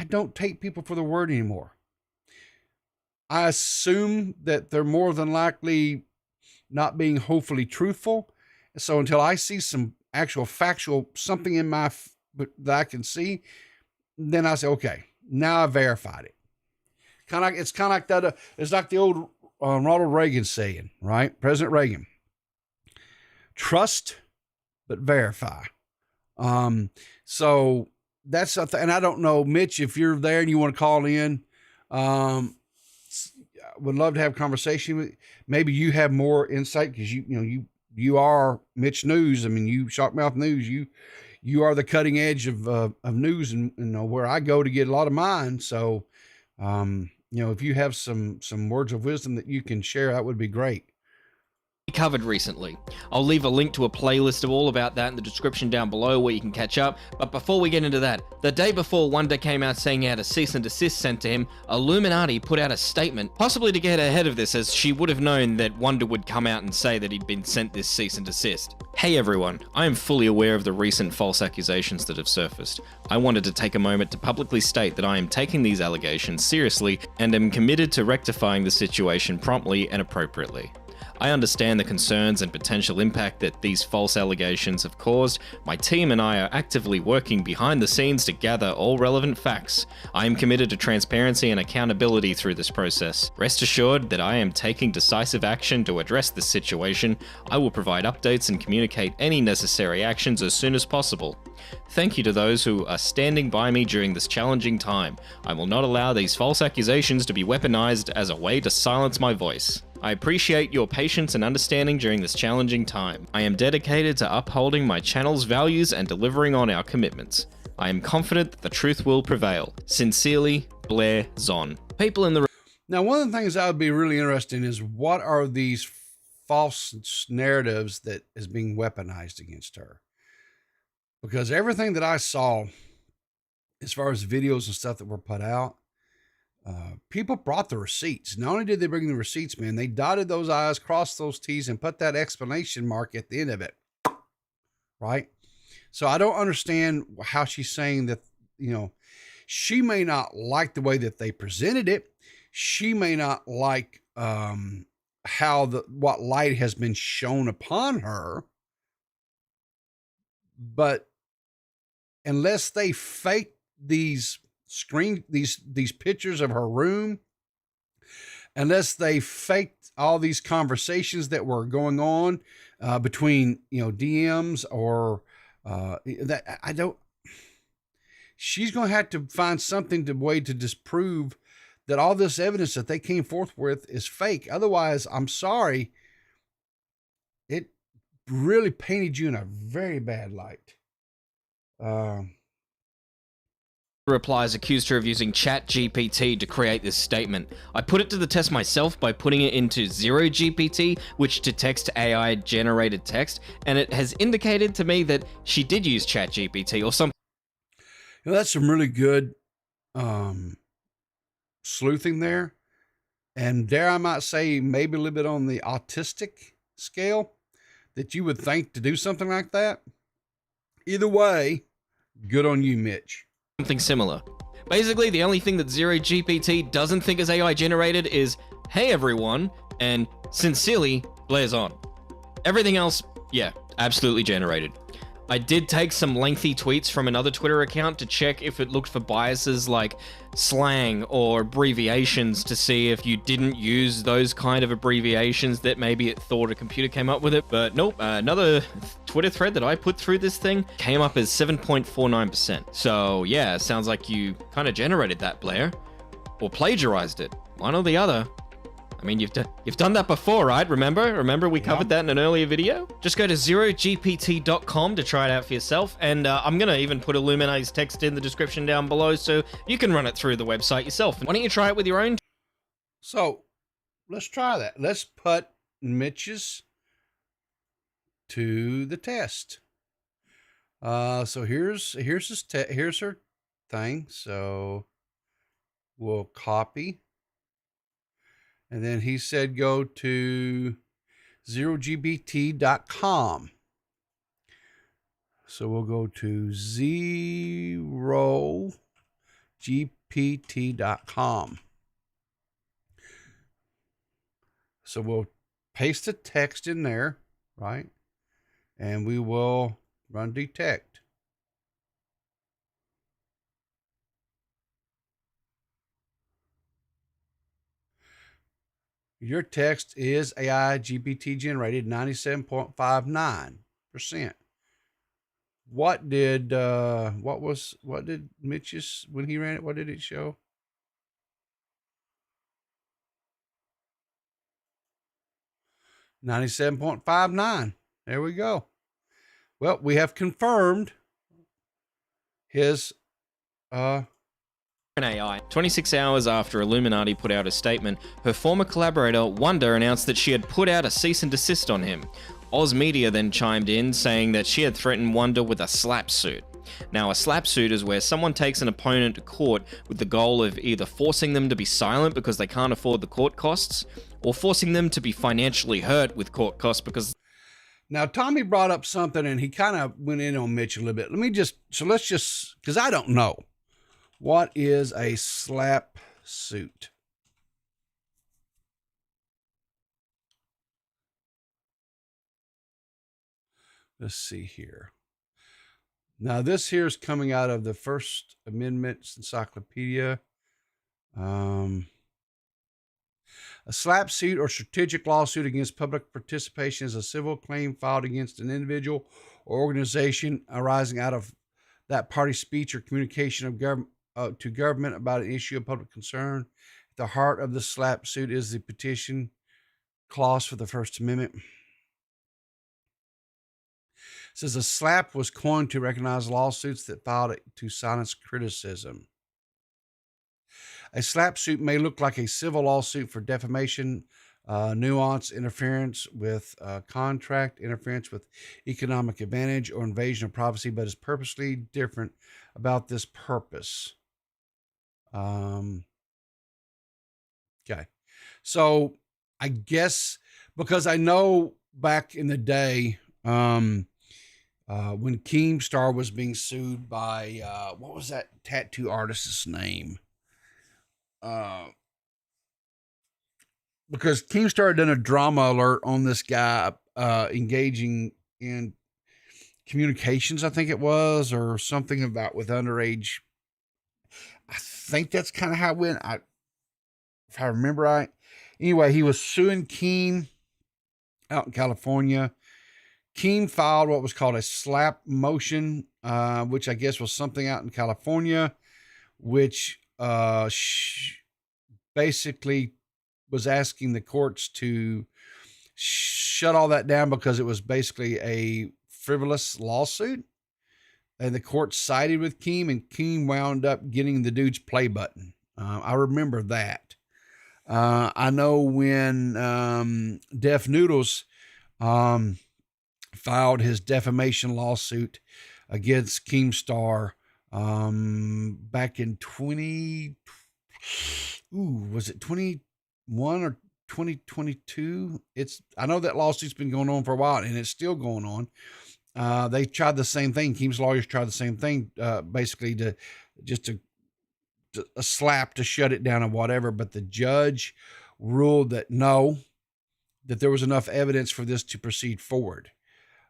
I don't take people for their word anymore. I assume that they're more than likely not being hopefully truthful. So until I see some actual factual something in my that I can see, then I say, okay, now I verified it. It's kind of like that. It's like the old Ronald Reagan saying, right? President Reagan, trust but verify. So that's something. And I don't know, Mitch, if you're there and you want to call in, would love to have a conversation with. Maybe you have more insight because you are Mitch News. I mean, you Shockmouth News. You are the cutting edge of news, and where I go to get a lot of mine. So, if you have some words of wisdom that you can share, that would be great. Covered recently. I'll leave a link to a playlist of all about that in the description down below where you can catch up. But before we get into that, the day before Wonder came out saying he had a cease and desist sent to him, iilluminaughtii put out a statement, possibly to get ahead of this, as she would have known that Wonder would come out and say that he'd been sent this cease and desist. Hey everyone, I am fully aware of the recent false accusations that have surfaced. I wanted to take a moment to publicly state that I am taking these allegations seriously and am committed to rectifying the situation promptly and appropriately. I understand the concerns and potential impact that these false allegations have caused. My team and I are actively working behind the scenes to gather all relevant facts. I am committed to transparency and accountability through this process. Rest assured that I am taking decisive action to address this situation. I will provide updates and communicate any necessary actions as soon as possible. Thank you to those who are standing by me during this challenging time. I will not allow these false accusations to be weaponized as a way to silence my voice. I appreciate your patience and understanding during this challenging time. I am dedicated to upholding my channel's values and delivering on our commitments. I am confident that the truth will prevail. Sincerely, Blair Zon. People in the... Now, one of the things that would be really interesting is what are these false narratives that is being weaponized against her? Because everything that I saw, as far as videos and stuff that were put out, people brought the receipts. Not only did they bring the receipts, man, they dotted those I's, crossed those T's, and put that exclamation mark at the end of it. Right? So I don't understand how she's saying that, she may not like the way that they presented it. She may not like what light has been shown upon her. But unless they fake these pictures of her room, unless they faked all these conversations that were going on between DMs or she's going to have to find something way to disprove that all this evidence that they came forth with is fake. Otherwise, I'm sorry, it really painted you in a very bad light. Replies accused her of using ChatGPT to create this statement. I put it to the test myself by putting it into ZeroGPT, which detects AI generated text, and it has indicated to me that she did use ChatGPT or something. That's some really good sleuthing there, and dare I might say maybe a little bit on the autistic scale that you would think to do something like that. Either way, good on you, Mitch. Something similar. Basically, the only thing that ZeroGPT doesn't think is AI generated is, hey everyone, and sincerely, Blair's on. Everything else, yeah, absolutely generated. I did take some lengthy tweets from another Twitter account to check if it looked for biases like slang or abbreviations to see if you didn't use those kind of abbreviations that maybe it thought a computer came up with it. But nope, another Twitter thread that I put through this thing came up as 7.49%. So yeah, sounds like you kind of generated that, Blair, or plagiarized it, one or the other. I mean, you've done that before, right? Remember we covered that in an earlier video? Just go to zerogpt.com to try it out for yourself. And I'm going to even put iilluminauttii's text in the description down below so you can run it through the website yourself. Why don't you try it with your own? So let's try that. Let's put Mitch's to the test. So here's her thing. So we'll copy. And then he said, go to zerogpt.com. So we'll go to gpt.com. So we'll paste the text in there, right? And we will run detect. Your text is AI GPT generated 97.59%. What did Mitch's, when he ran it, what did it show? $97.59. There we go. Well, we have confirmed his AI. 26 hours after Illuminaughtii put out a statement, her former collaborator, Wonder, announced that she had put out a cease and desist on him. Oz Media then chimed in, saying that she had threatened Wonder with a slap suit. Now, a slap suit is where someone takes an opponent to court with the goal of either forcing them to be silent because they can't afford the court costs, or forcing them to be financially hurt with court costs because... Now, Tommy brought up something, and he kind of went in on Mitch a little bit. Let's just, because I don't know. What is a slap suit? Let's see here. Now, this here is coming out of the First Amendment Encyclopedia. A slap suit or strategic lawsuit against public participation is a civil claim filed against an individual or organization arising out of that party's speech or communication of to government about an issue of public concern. At the heart of the slap suit is the petition clause for the First Amendment. It says a slap was coined to recognize lawsuits that filed to silence criticism. A slap suit may look like a civil lawsuit for defamation, nuance, interference with contract, interference with economic advantage, or invasion of privacy, but is purposely different about this purpose. Okay. So I guess because I know back in the day, when Keemstar was being sued by, what was that tattoo artist's name? Because Keemstar had done a drama alert on this guy, engaging in communications, I think it was, or something about with underage. I think that's kind of how it went. If I remember right. Anyway, he was suing Keem out in California. Keem filed what was called a slap motion, which I guess was something out in California, which basically was asking the courts to shut all that down because it was basically a frivolous lawsuit. And the court sided with Keem, and Keem wound up getting the dude's play button. I remember that. I know when Def Noodles filed his defamation lawsuit against Keemstar back in 2021 or 2022? I know that lawsuit's been going on for a while, and it's still going on. They tried the same thing. Keem's lawyers tried the same thing, basically to a slap to shut it down and whatever. But the judge ruled that no, that there was enough evidence for this to proceed forward.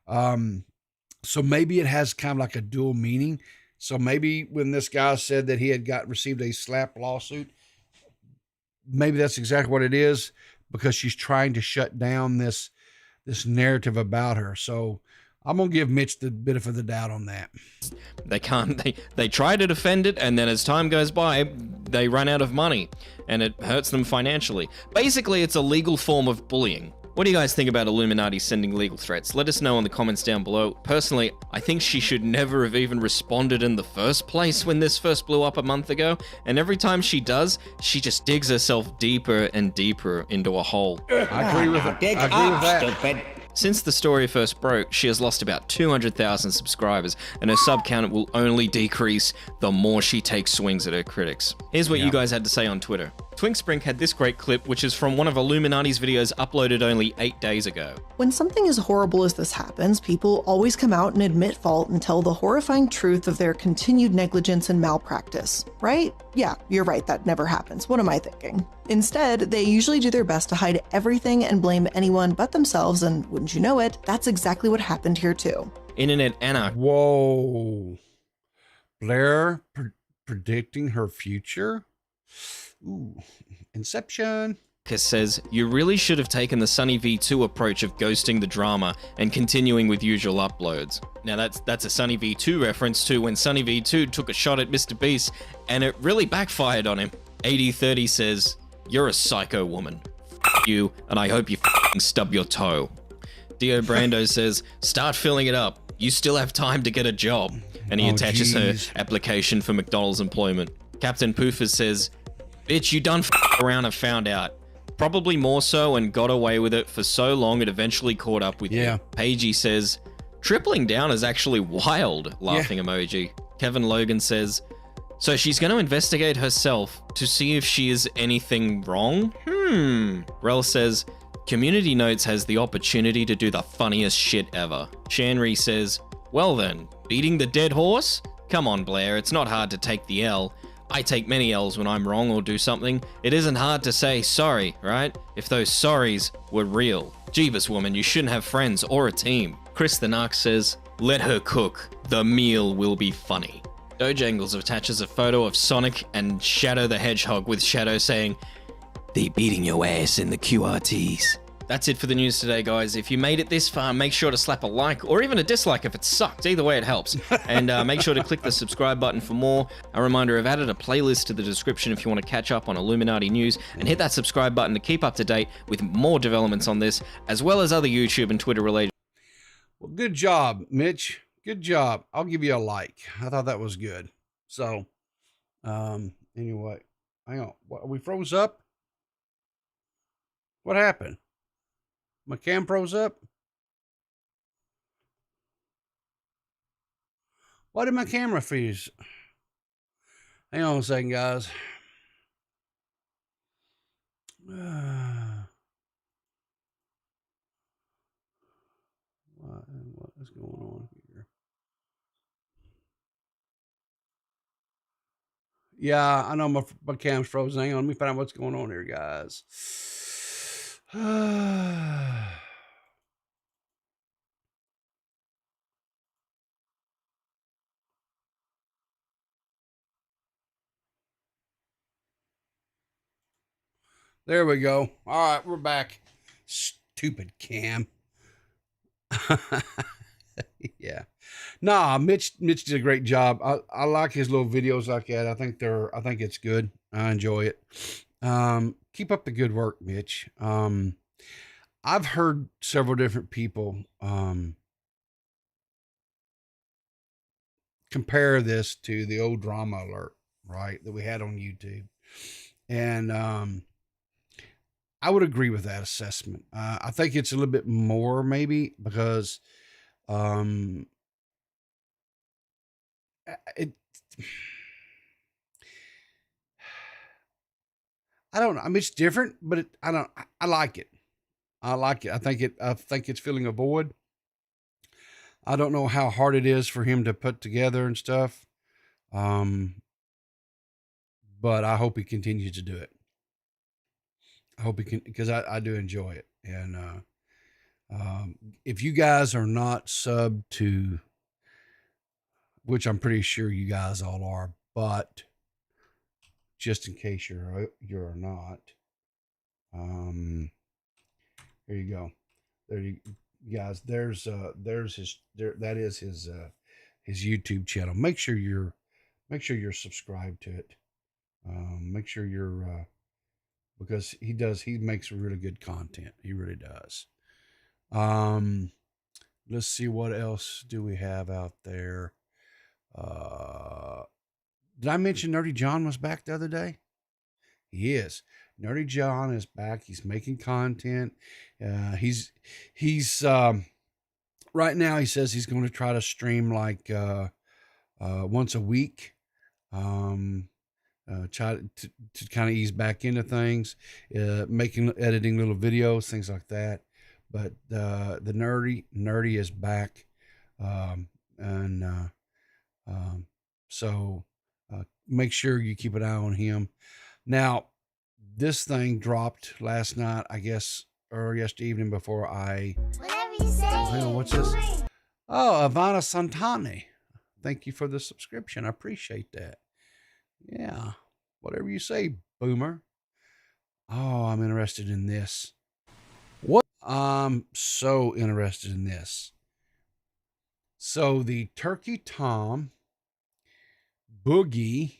So maybe it has kind of like a dual meaning. So maybe when this guy said that he had received a slap lawsuit, maybe that's exactly what it is, because she's trying to shut down this narrative about her. So I'm going to give Mitch the benefit of the doubt on that. They try to defend it, and then as time goes by, they run out of money, and it hurts them financially. Basically, it's a legal form of bullying. What do you guys think about Illuminaughtii sending legal threats? Let us know in the comments down below. Personally, I think she should never have even responded in the first place when this first blew up a month ago, and every time she does, she just digs herself deeper and deeper into a hole. I agree with it. I agree with that. Stupid. Since the story first broke, she has lost about 200,000 subscribers, and her sub count will only decrease the more she takes swings at her critics. Here's what you guys had to say on Twitter. Twinksprink had this great clip, which is from one of iilluminaughtii's videos uploaded only 8 days ago. When something as horrible as this happens, people always come out and admit fault and tell the horrifying truth of their continued negligence and malpractice, right? Yeah, you're right, that never happens. What am I thinking? Instead, they usually do their best to hide everything and blame anyone but themselves, and wouldn't you know it, that's exactly what happened here too. Internet Anna. Whoa. Blair predicting her future? Ooh, Inception. Says, you really should have taken the Sunny V2 approach of ghosting the drama and continuing with usual uploads. Now that's a Sunny V2 reference to when Sunny V2 took a shot at Mr. Beast and it really backfired on him. 8030 says, you're a psycho woman. F you, and I hope you stub your toe. Dio Brando says, start filling it up. You still have time to get a job. And he attaches her application for McDonald's employment. Captain Poofers says, bitch, you done f around and found out. Probably more so and got away with it for so long it eventually caught up with you. Paigey says, tripling down is actually wild, laughing emoji. Kevin Logan says, so she's going to investigate herself to see if she is anything wrong? Rel says, Community Notes has the opportunity to do the funniest shit ever. Shanri says, well then, beating the dead horse? Come on, Blair, it's not hard to take the L. I take many L's when I'm wrong or do something. It isn't hard to say sorry, right? If those sorries were real. Jeebus, woman, you shouldn't have friends or a team. Chris the Narc says, let her cook. The meal will be funny. Dojangles attaches a photo of Sonic and Shadow the Hedgehog with Shadow saying, they beating your ass in the QRTs. That's it for the news today, guys. If you made it this far, make sure to slap a like or even a dislike if it sucked. Either way, it helps. And make sure to click the subscribe button for more. A reminder, I've added a playlist to the description if you want to catch up on Illuminati news, and hit that subscribe button to keep up to date with more developments on this, as well as other YouTube and Twitter related. Well, good job, Mitch. Good job. I'll give you a like. I thought that was good. So, anyway, hang on. What, we froze up? What happened? My cam froze up? Why did my camera freeze? Hang on a second, guys. What is going on here? Yeah, I know my cam's frozen. Hang on, let me find out what's going on here, guys. There we go. All right, we're back. Stupid cam. Yeah. Nah, Mitch did a great job. I like his little videos like that. I think it's good. I enjoy it. Keep up the good work, Mitch. I've heard several different people compare this to the old drama alert, right, that we had on YouTube. And I would agree with that assessment. I think it's a little bit more maybe because I don't know. I mean, it's different, but I like it. I like it. I think it's filling a void. I don't know how hard it is for him to put together and stuff. But I hope he continues to do it. I hope he can, because I do enjoy it. And if you guys are not subbed to, which I'm pretty sure you guys all are, but just in case you're not, there you go. There you guys. There's that is his YouTube channel. Make sure you're subscribed to it. Make sure you're because he makes really good content. He really does. Let's see what else do we have out there. Did I mention Nerdy John was back the other day? He is. Nerdy John is back. He's making content. He's right now he says he's going to try to stream like once a week. try to kind of ease back into things, editing little videos, things like that. But the nerdy is back, so make sure you keep an eye on him. Now, this thing dropped last night, I guess, or yesterday evening before I. Whatever you say. Hang on, what's this? Oh, Ivana Santani. Thank you for the subscription. I appreciate that. Yeah, whatever you say, boomer. Oh, I'm interested in this. What? I'm so interested in this. So the Turkey Tom Boogie,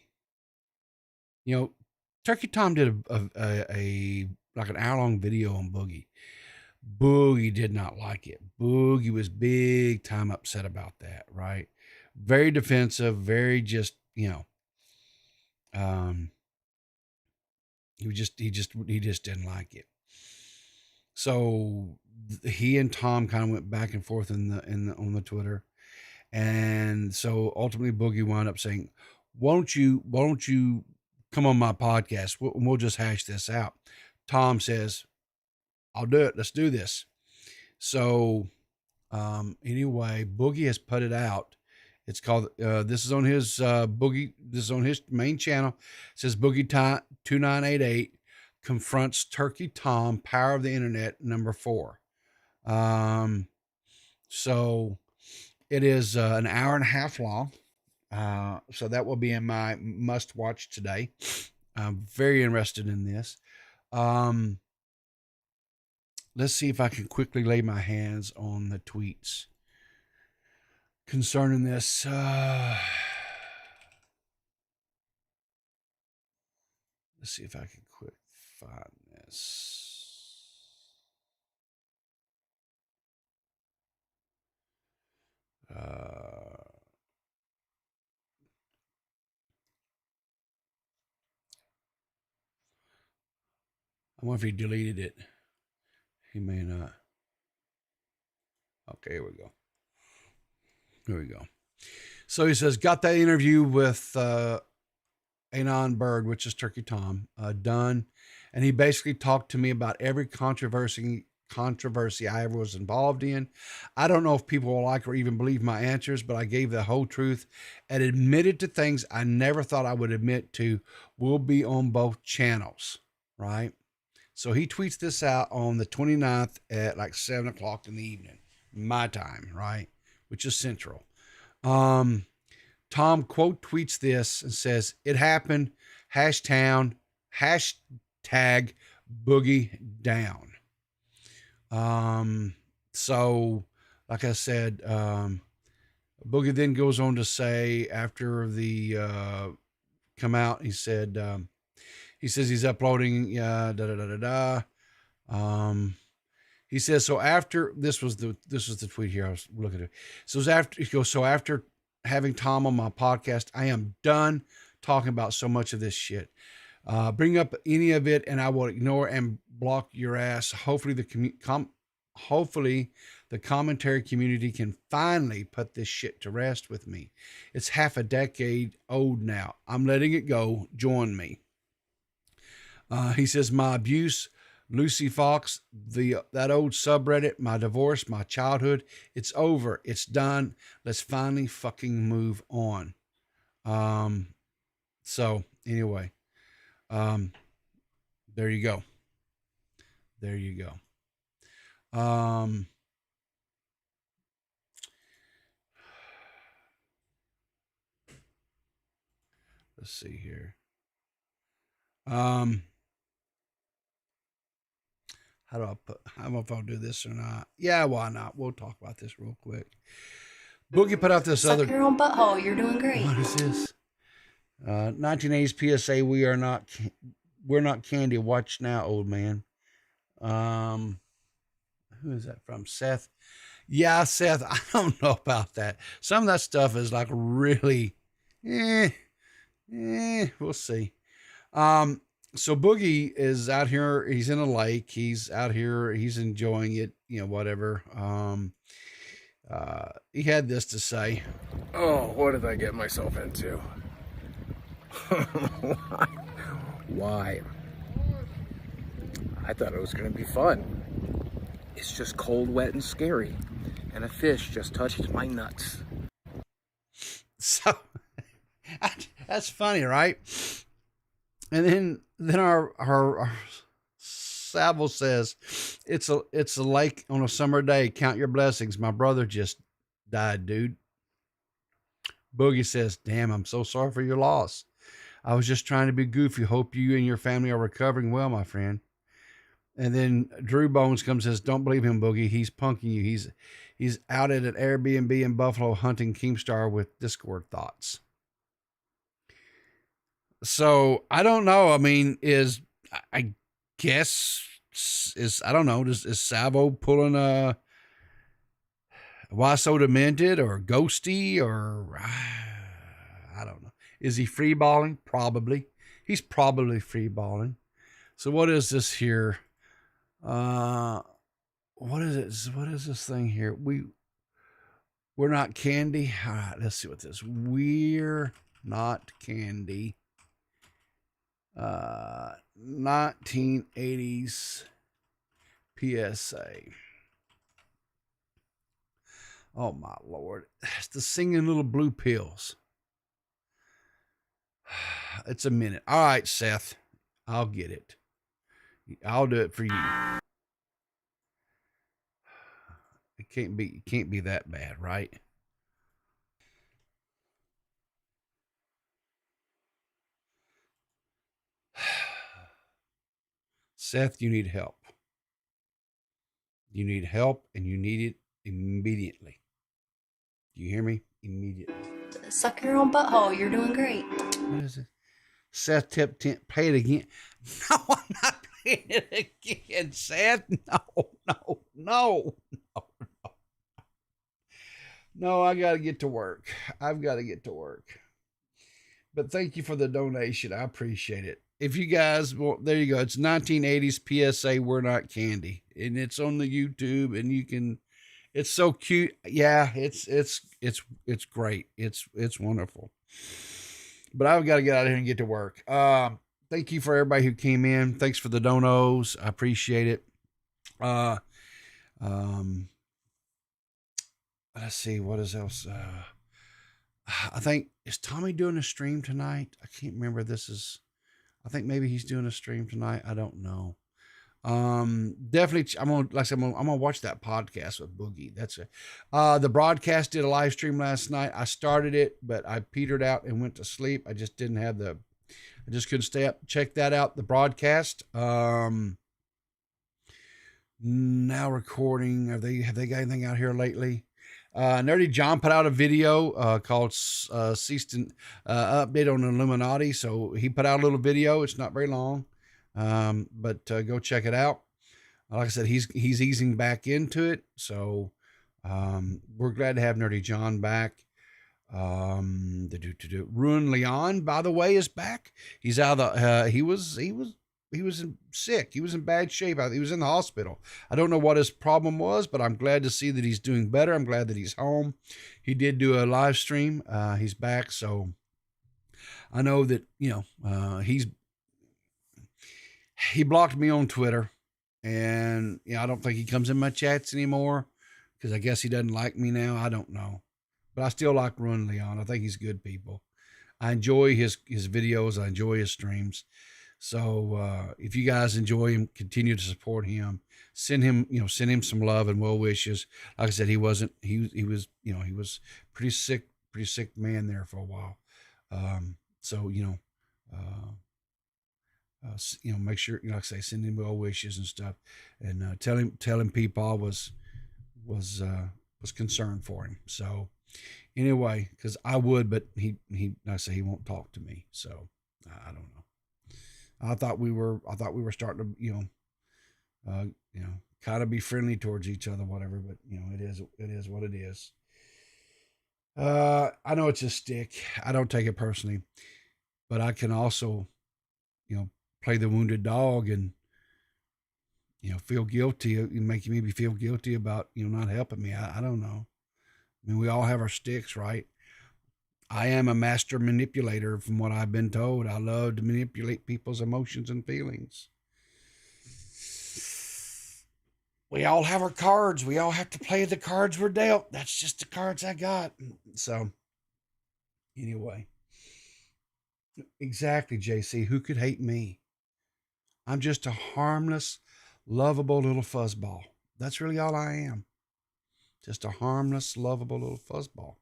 Turkey Tom did a like an hour-long video on Boogie. Boogie did not like it. Boogie was big time upset about that, right? Very defensive, very just, he just didn't like it. So he and Tom kind of went back and forth on the Twitter. And so ultimately Boogie wound up saying, why don't you come on my podcast? We'll just hash this out. Tom says, I'll do it. Let's do this. So, anyway, Boogie has put it out. It's called, this is on his, Boogie, this is on his main channel. It says Boogie 2988 confronts Turkey Tom, Power of the Internet, number 4. So it is an hour and a half long. So that will be in my must watch today. I'm very interested in this. Let's see if I can quickly lay my hands on the tweets concerning this. Let's see if I can quick find this. I wonder if he deleted it. He may not. Okay, here we go. Here we go. So he says, got that interview with Anon Bird, which is Turkey Tom, done. And he basically talked to me about every controversy I ever was involved in. I don't know if people will like or even believe my answers, but I gave the whole truth and admitted to things I never thought I would admit to. Will be on both channels, right? So he tweets this out on the 29th at like 7 o'clock in the evening, my time, right? Which is Central. Tom quote tweets this and says, it happened, #Boogie down. So like I said, Boogie then goes on to say after the come out, he said, he says he's uploading, he says, so after this was the tweet here. I was looking at it. So after having Tom on my podcast, I am done talking about so much of this shit. Bring up any of it and I will ignore and block your ass. Hopefully the commentary community can finally put this shit to rest with me. It's half a decade old now. I'm letting it go. Join me. He says, my abuse, Lucy Fox, that old subreddit, my divorce, my childhood, it's over. It's done. Let's finally fucking move on. So anyway, there you go. There you go. Let's see here. I don't know if I'll do this or not. Yeah, why not? We'll talk about this real quick. Boogie put out this Suck other. your own butthole. You're doing great. What is this? 1980s PSA. We're not candy. Watch now, old man. Who is that from? Seth. Yeah, Seth. I don't know about that. Some of that stuff is like really, we'll see. So Boogie is out here. He's in a lake. He's out here. He's enjoying it, whatever. He had this to say. Oh, what did I get myself into? Why? I thought it was going to be fun. It's just cold, wet, and scary. And a fish just touched my nuts. So that's funny, right? And then our Savile says, it's a lake on a summer day. Count your blessings. My brother just died, dude. Boogie says, damn, I'm so sorry for your loss. I was just trying to be goofy. Hope you and your family are recovering well, my friend. And then Drew Bones comes and says, don't believe him, Boogie. He's punking you. He's out at an Airbnb in Buffalo hunting Keemstar with Discord thoughts. So I don't know. I mean, I guess I don't know. Is Savo pulling a Why So Demented or Ghosty or I don't know. Is he free balling? Probably. He's probably free balling. So what is this here? What is it? What is this thing here? We're not candy. All right, let's see what this. We're not candy. 1980s PSA. Oh my Lord. It's the singing little blue pills. It's a minute. All right, Seth. I'll get it. I'll do it for you. It can't be that bad, right? Seth, you need help. You need help, and you need it immediately. Do you hear me? Immediately. Suck your own butthole. You're doing great. What is it? Seth tip 10. Play it again. No, I'm not playing it again, Seth. No. No, I got to get to work. I've got to get to work. But thank you for the donation. I appreciate it. If you guys, well, there you go. It's 1980s PSA. We're not candy, and it's on the YouTube, and you can. It's so cute. Yeah, it's great. It's wonderful. But I've got to get out of here and get to work. Thank you for everybody who came in. Thanks for the donos. I appreciate it. Let's see what is else. I think, is Tommy doing a stream tonight? I can't remember. I think maybe he's doing a stream tonight. I don't know. Definitely, I'm gonna watch that podcast with Boogie. That's it. The broadcast did a live stream last night. I started it, but I petered out and went to sleep. I just couldn't stay up. Check that out. The broadcast. Now recording. Have they got anything out here lately? Nerdy John put out a video called Ceased and Update on Illuminaughtii. So he put out a little video. It's not very long, but go check it out. Like I said, he's easing back into it. So we're glad to have Nerdy John back. Ruin Leon, by the way, is back. He's out of the. He was sick. He was in bad shape. He was in the hospital. I don't know what his problem was, but I'm glad to see that he's doing better. I'm glad that he's home. He did do a live stream. He's back. So I know that, he blocked me on Twitter, and I don't think he comes in my chats anymore because I guess he doesn't like me now. I don't know, but I still like Ruin Leon. I think he's good people. I enjoy his videos. I enjoy his streams. So if you guys enjoy him, continue to support him. Send him some love and well wishes. Like I said, he was pretty sick man there for a while. Make sure, like I say, send him well wishes and stuff, and tell him people was concerned for him. So anyway, because I would, but he like I say, he won't talk to me. So I don't know. I thought we were starting to, kind of be friendly towards each other, whatever, but it is what it is. I know it's a stick. I don't take it personally, but I can also, play the wounded dog and, feel guilty, making me feel guilty about, not helping me. I don't know. I mean, we all have our sticks, right? I am a master manipulator from what I've been told. I love to manipulate people's emotions and feelings. We all have our cards. We all have to play the cards we're dealt. That's just the cards I got. So, anyway. Exactly, JC. Who could hate me? I'm just a harmless, lovable little fuzzball. That's really all I am. Just a harmless, lovable little fuzzball.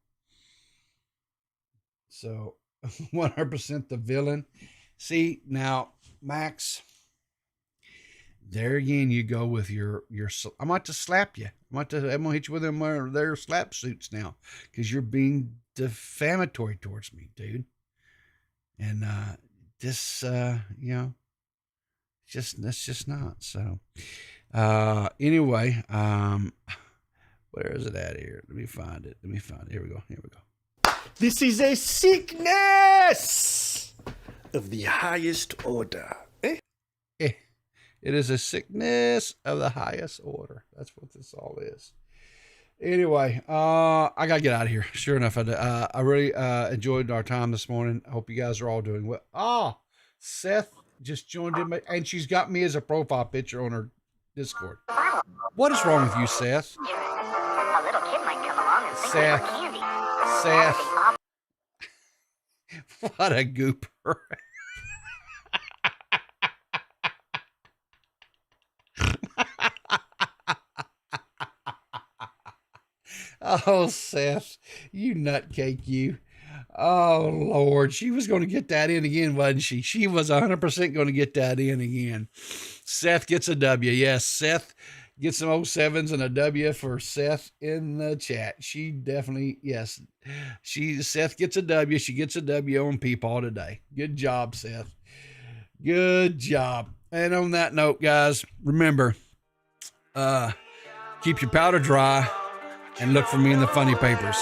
So, 100% the villain. See, now, Max, there again, you go with your. I'm about to slap you. I'm gonna hit you with their slap suits now, because you're being defamatory towards me, dude. And this, you know, that's just not. So, anyway, where is it at here? Let me find it. Here we go. This is a sickness of the highest order. It is a sickness of the highest order. That's what this all is. Anyway, I gotta get out of here. Sure enough, I really enjoyed our time this morning. I hope you guys are all doing well. Seth just joined in, and she's got me as a profile picture on her Discord. What is wrong with you, Seth? A little kid might come along and think Seth. it's candy. Seth. What a gooper. Oh, Seth, you nutcake, you. Oh, Lord. She was going to get that in again, wasn't she? She was 100% going to get that in again. Seth gets a W. Yes, Seth gets some 07s and a W for Seth in the chat. She definitely, yes. Seth gets a W. She gets a W on Peepaw today. Good job, Seth. Good job. And on that note, guys, remember, keep your powder dry and look for me in the funny papers.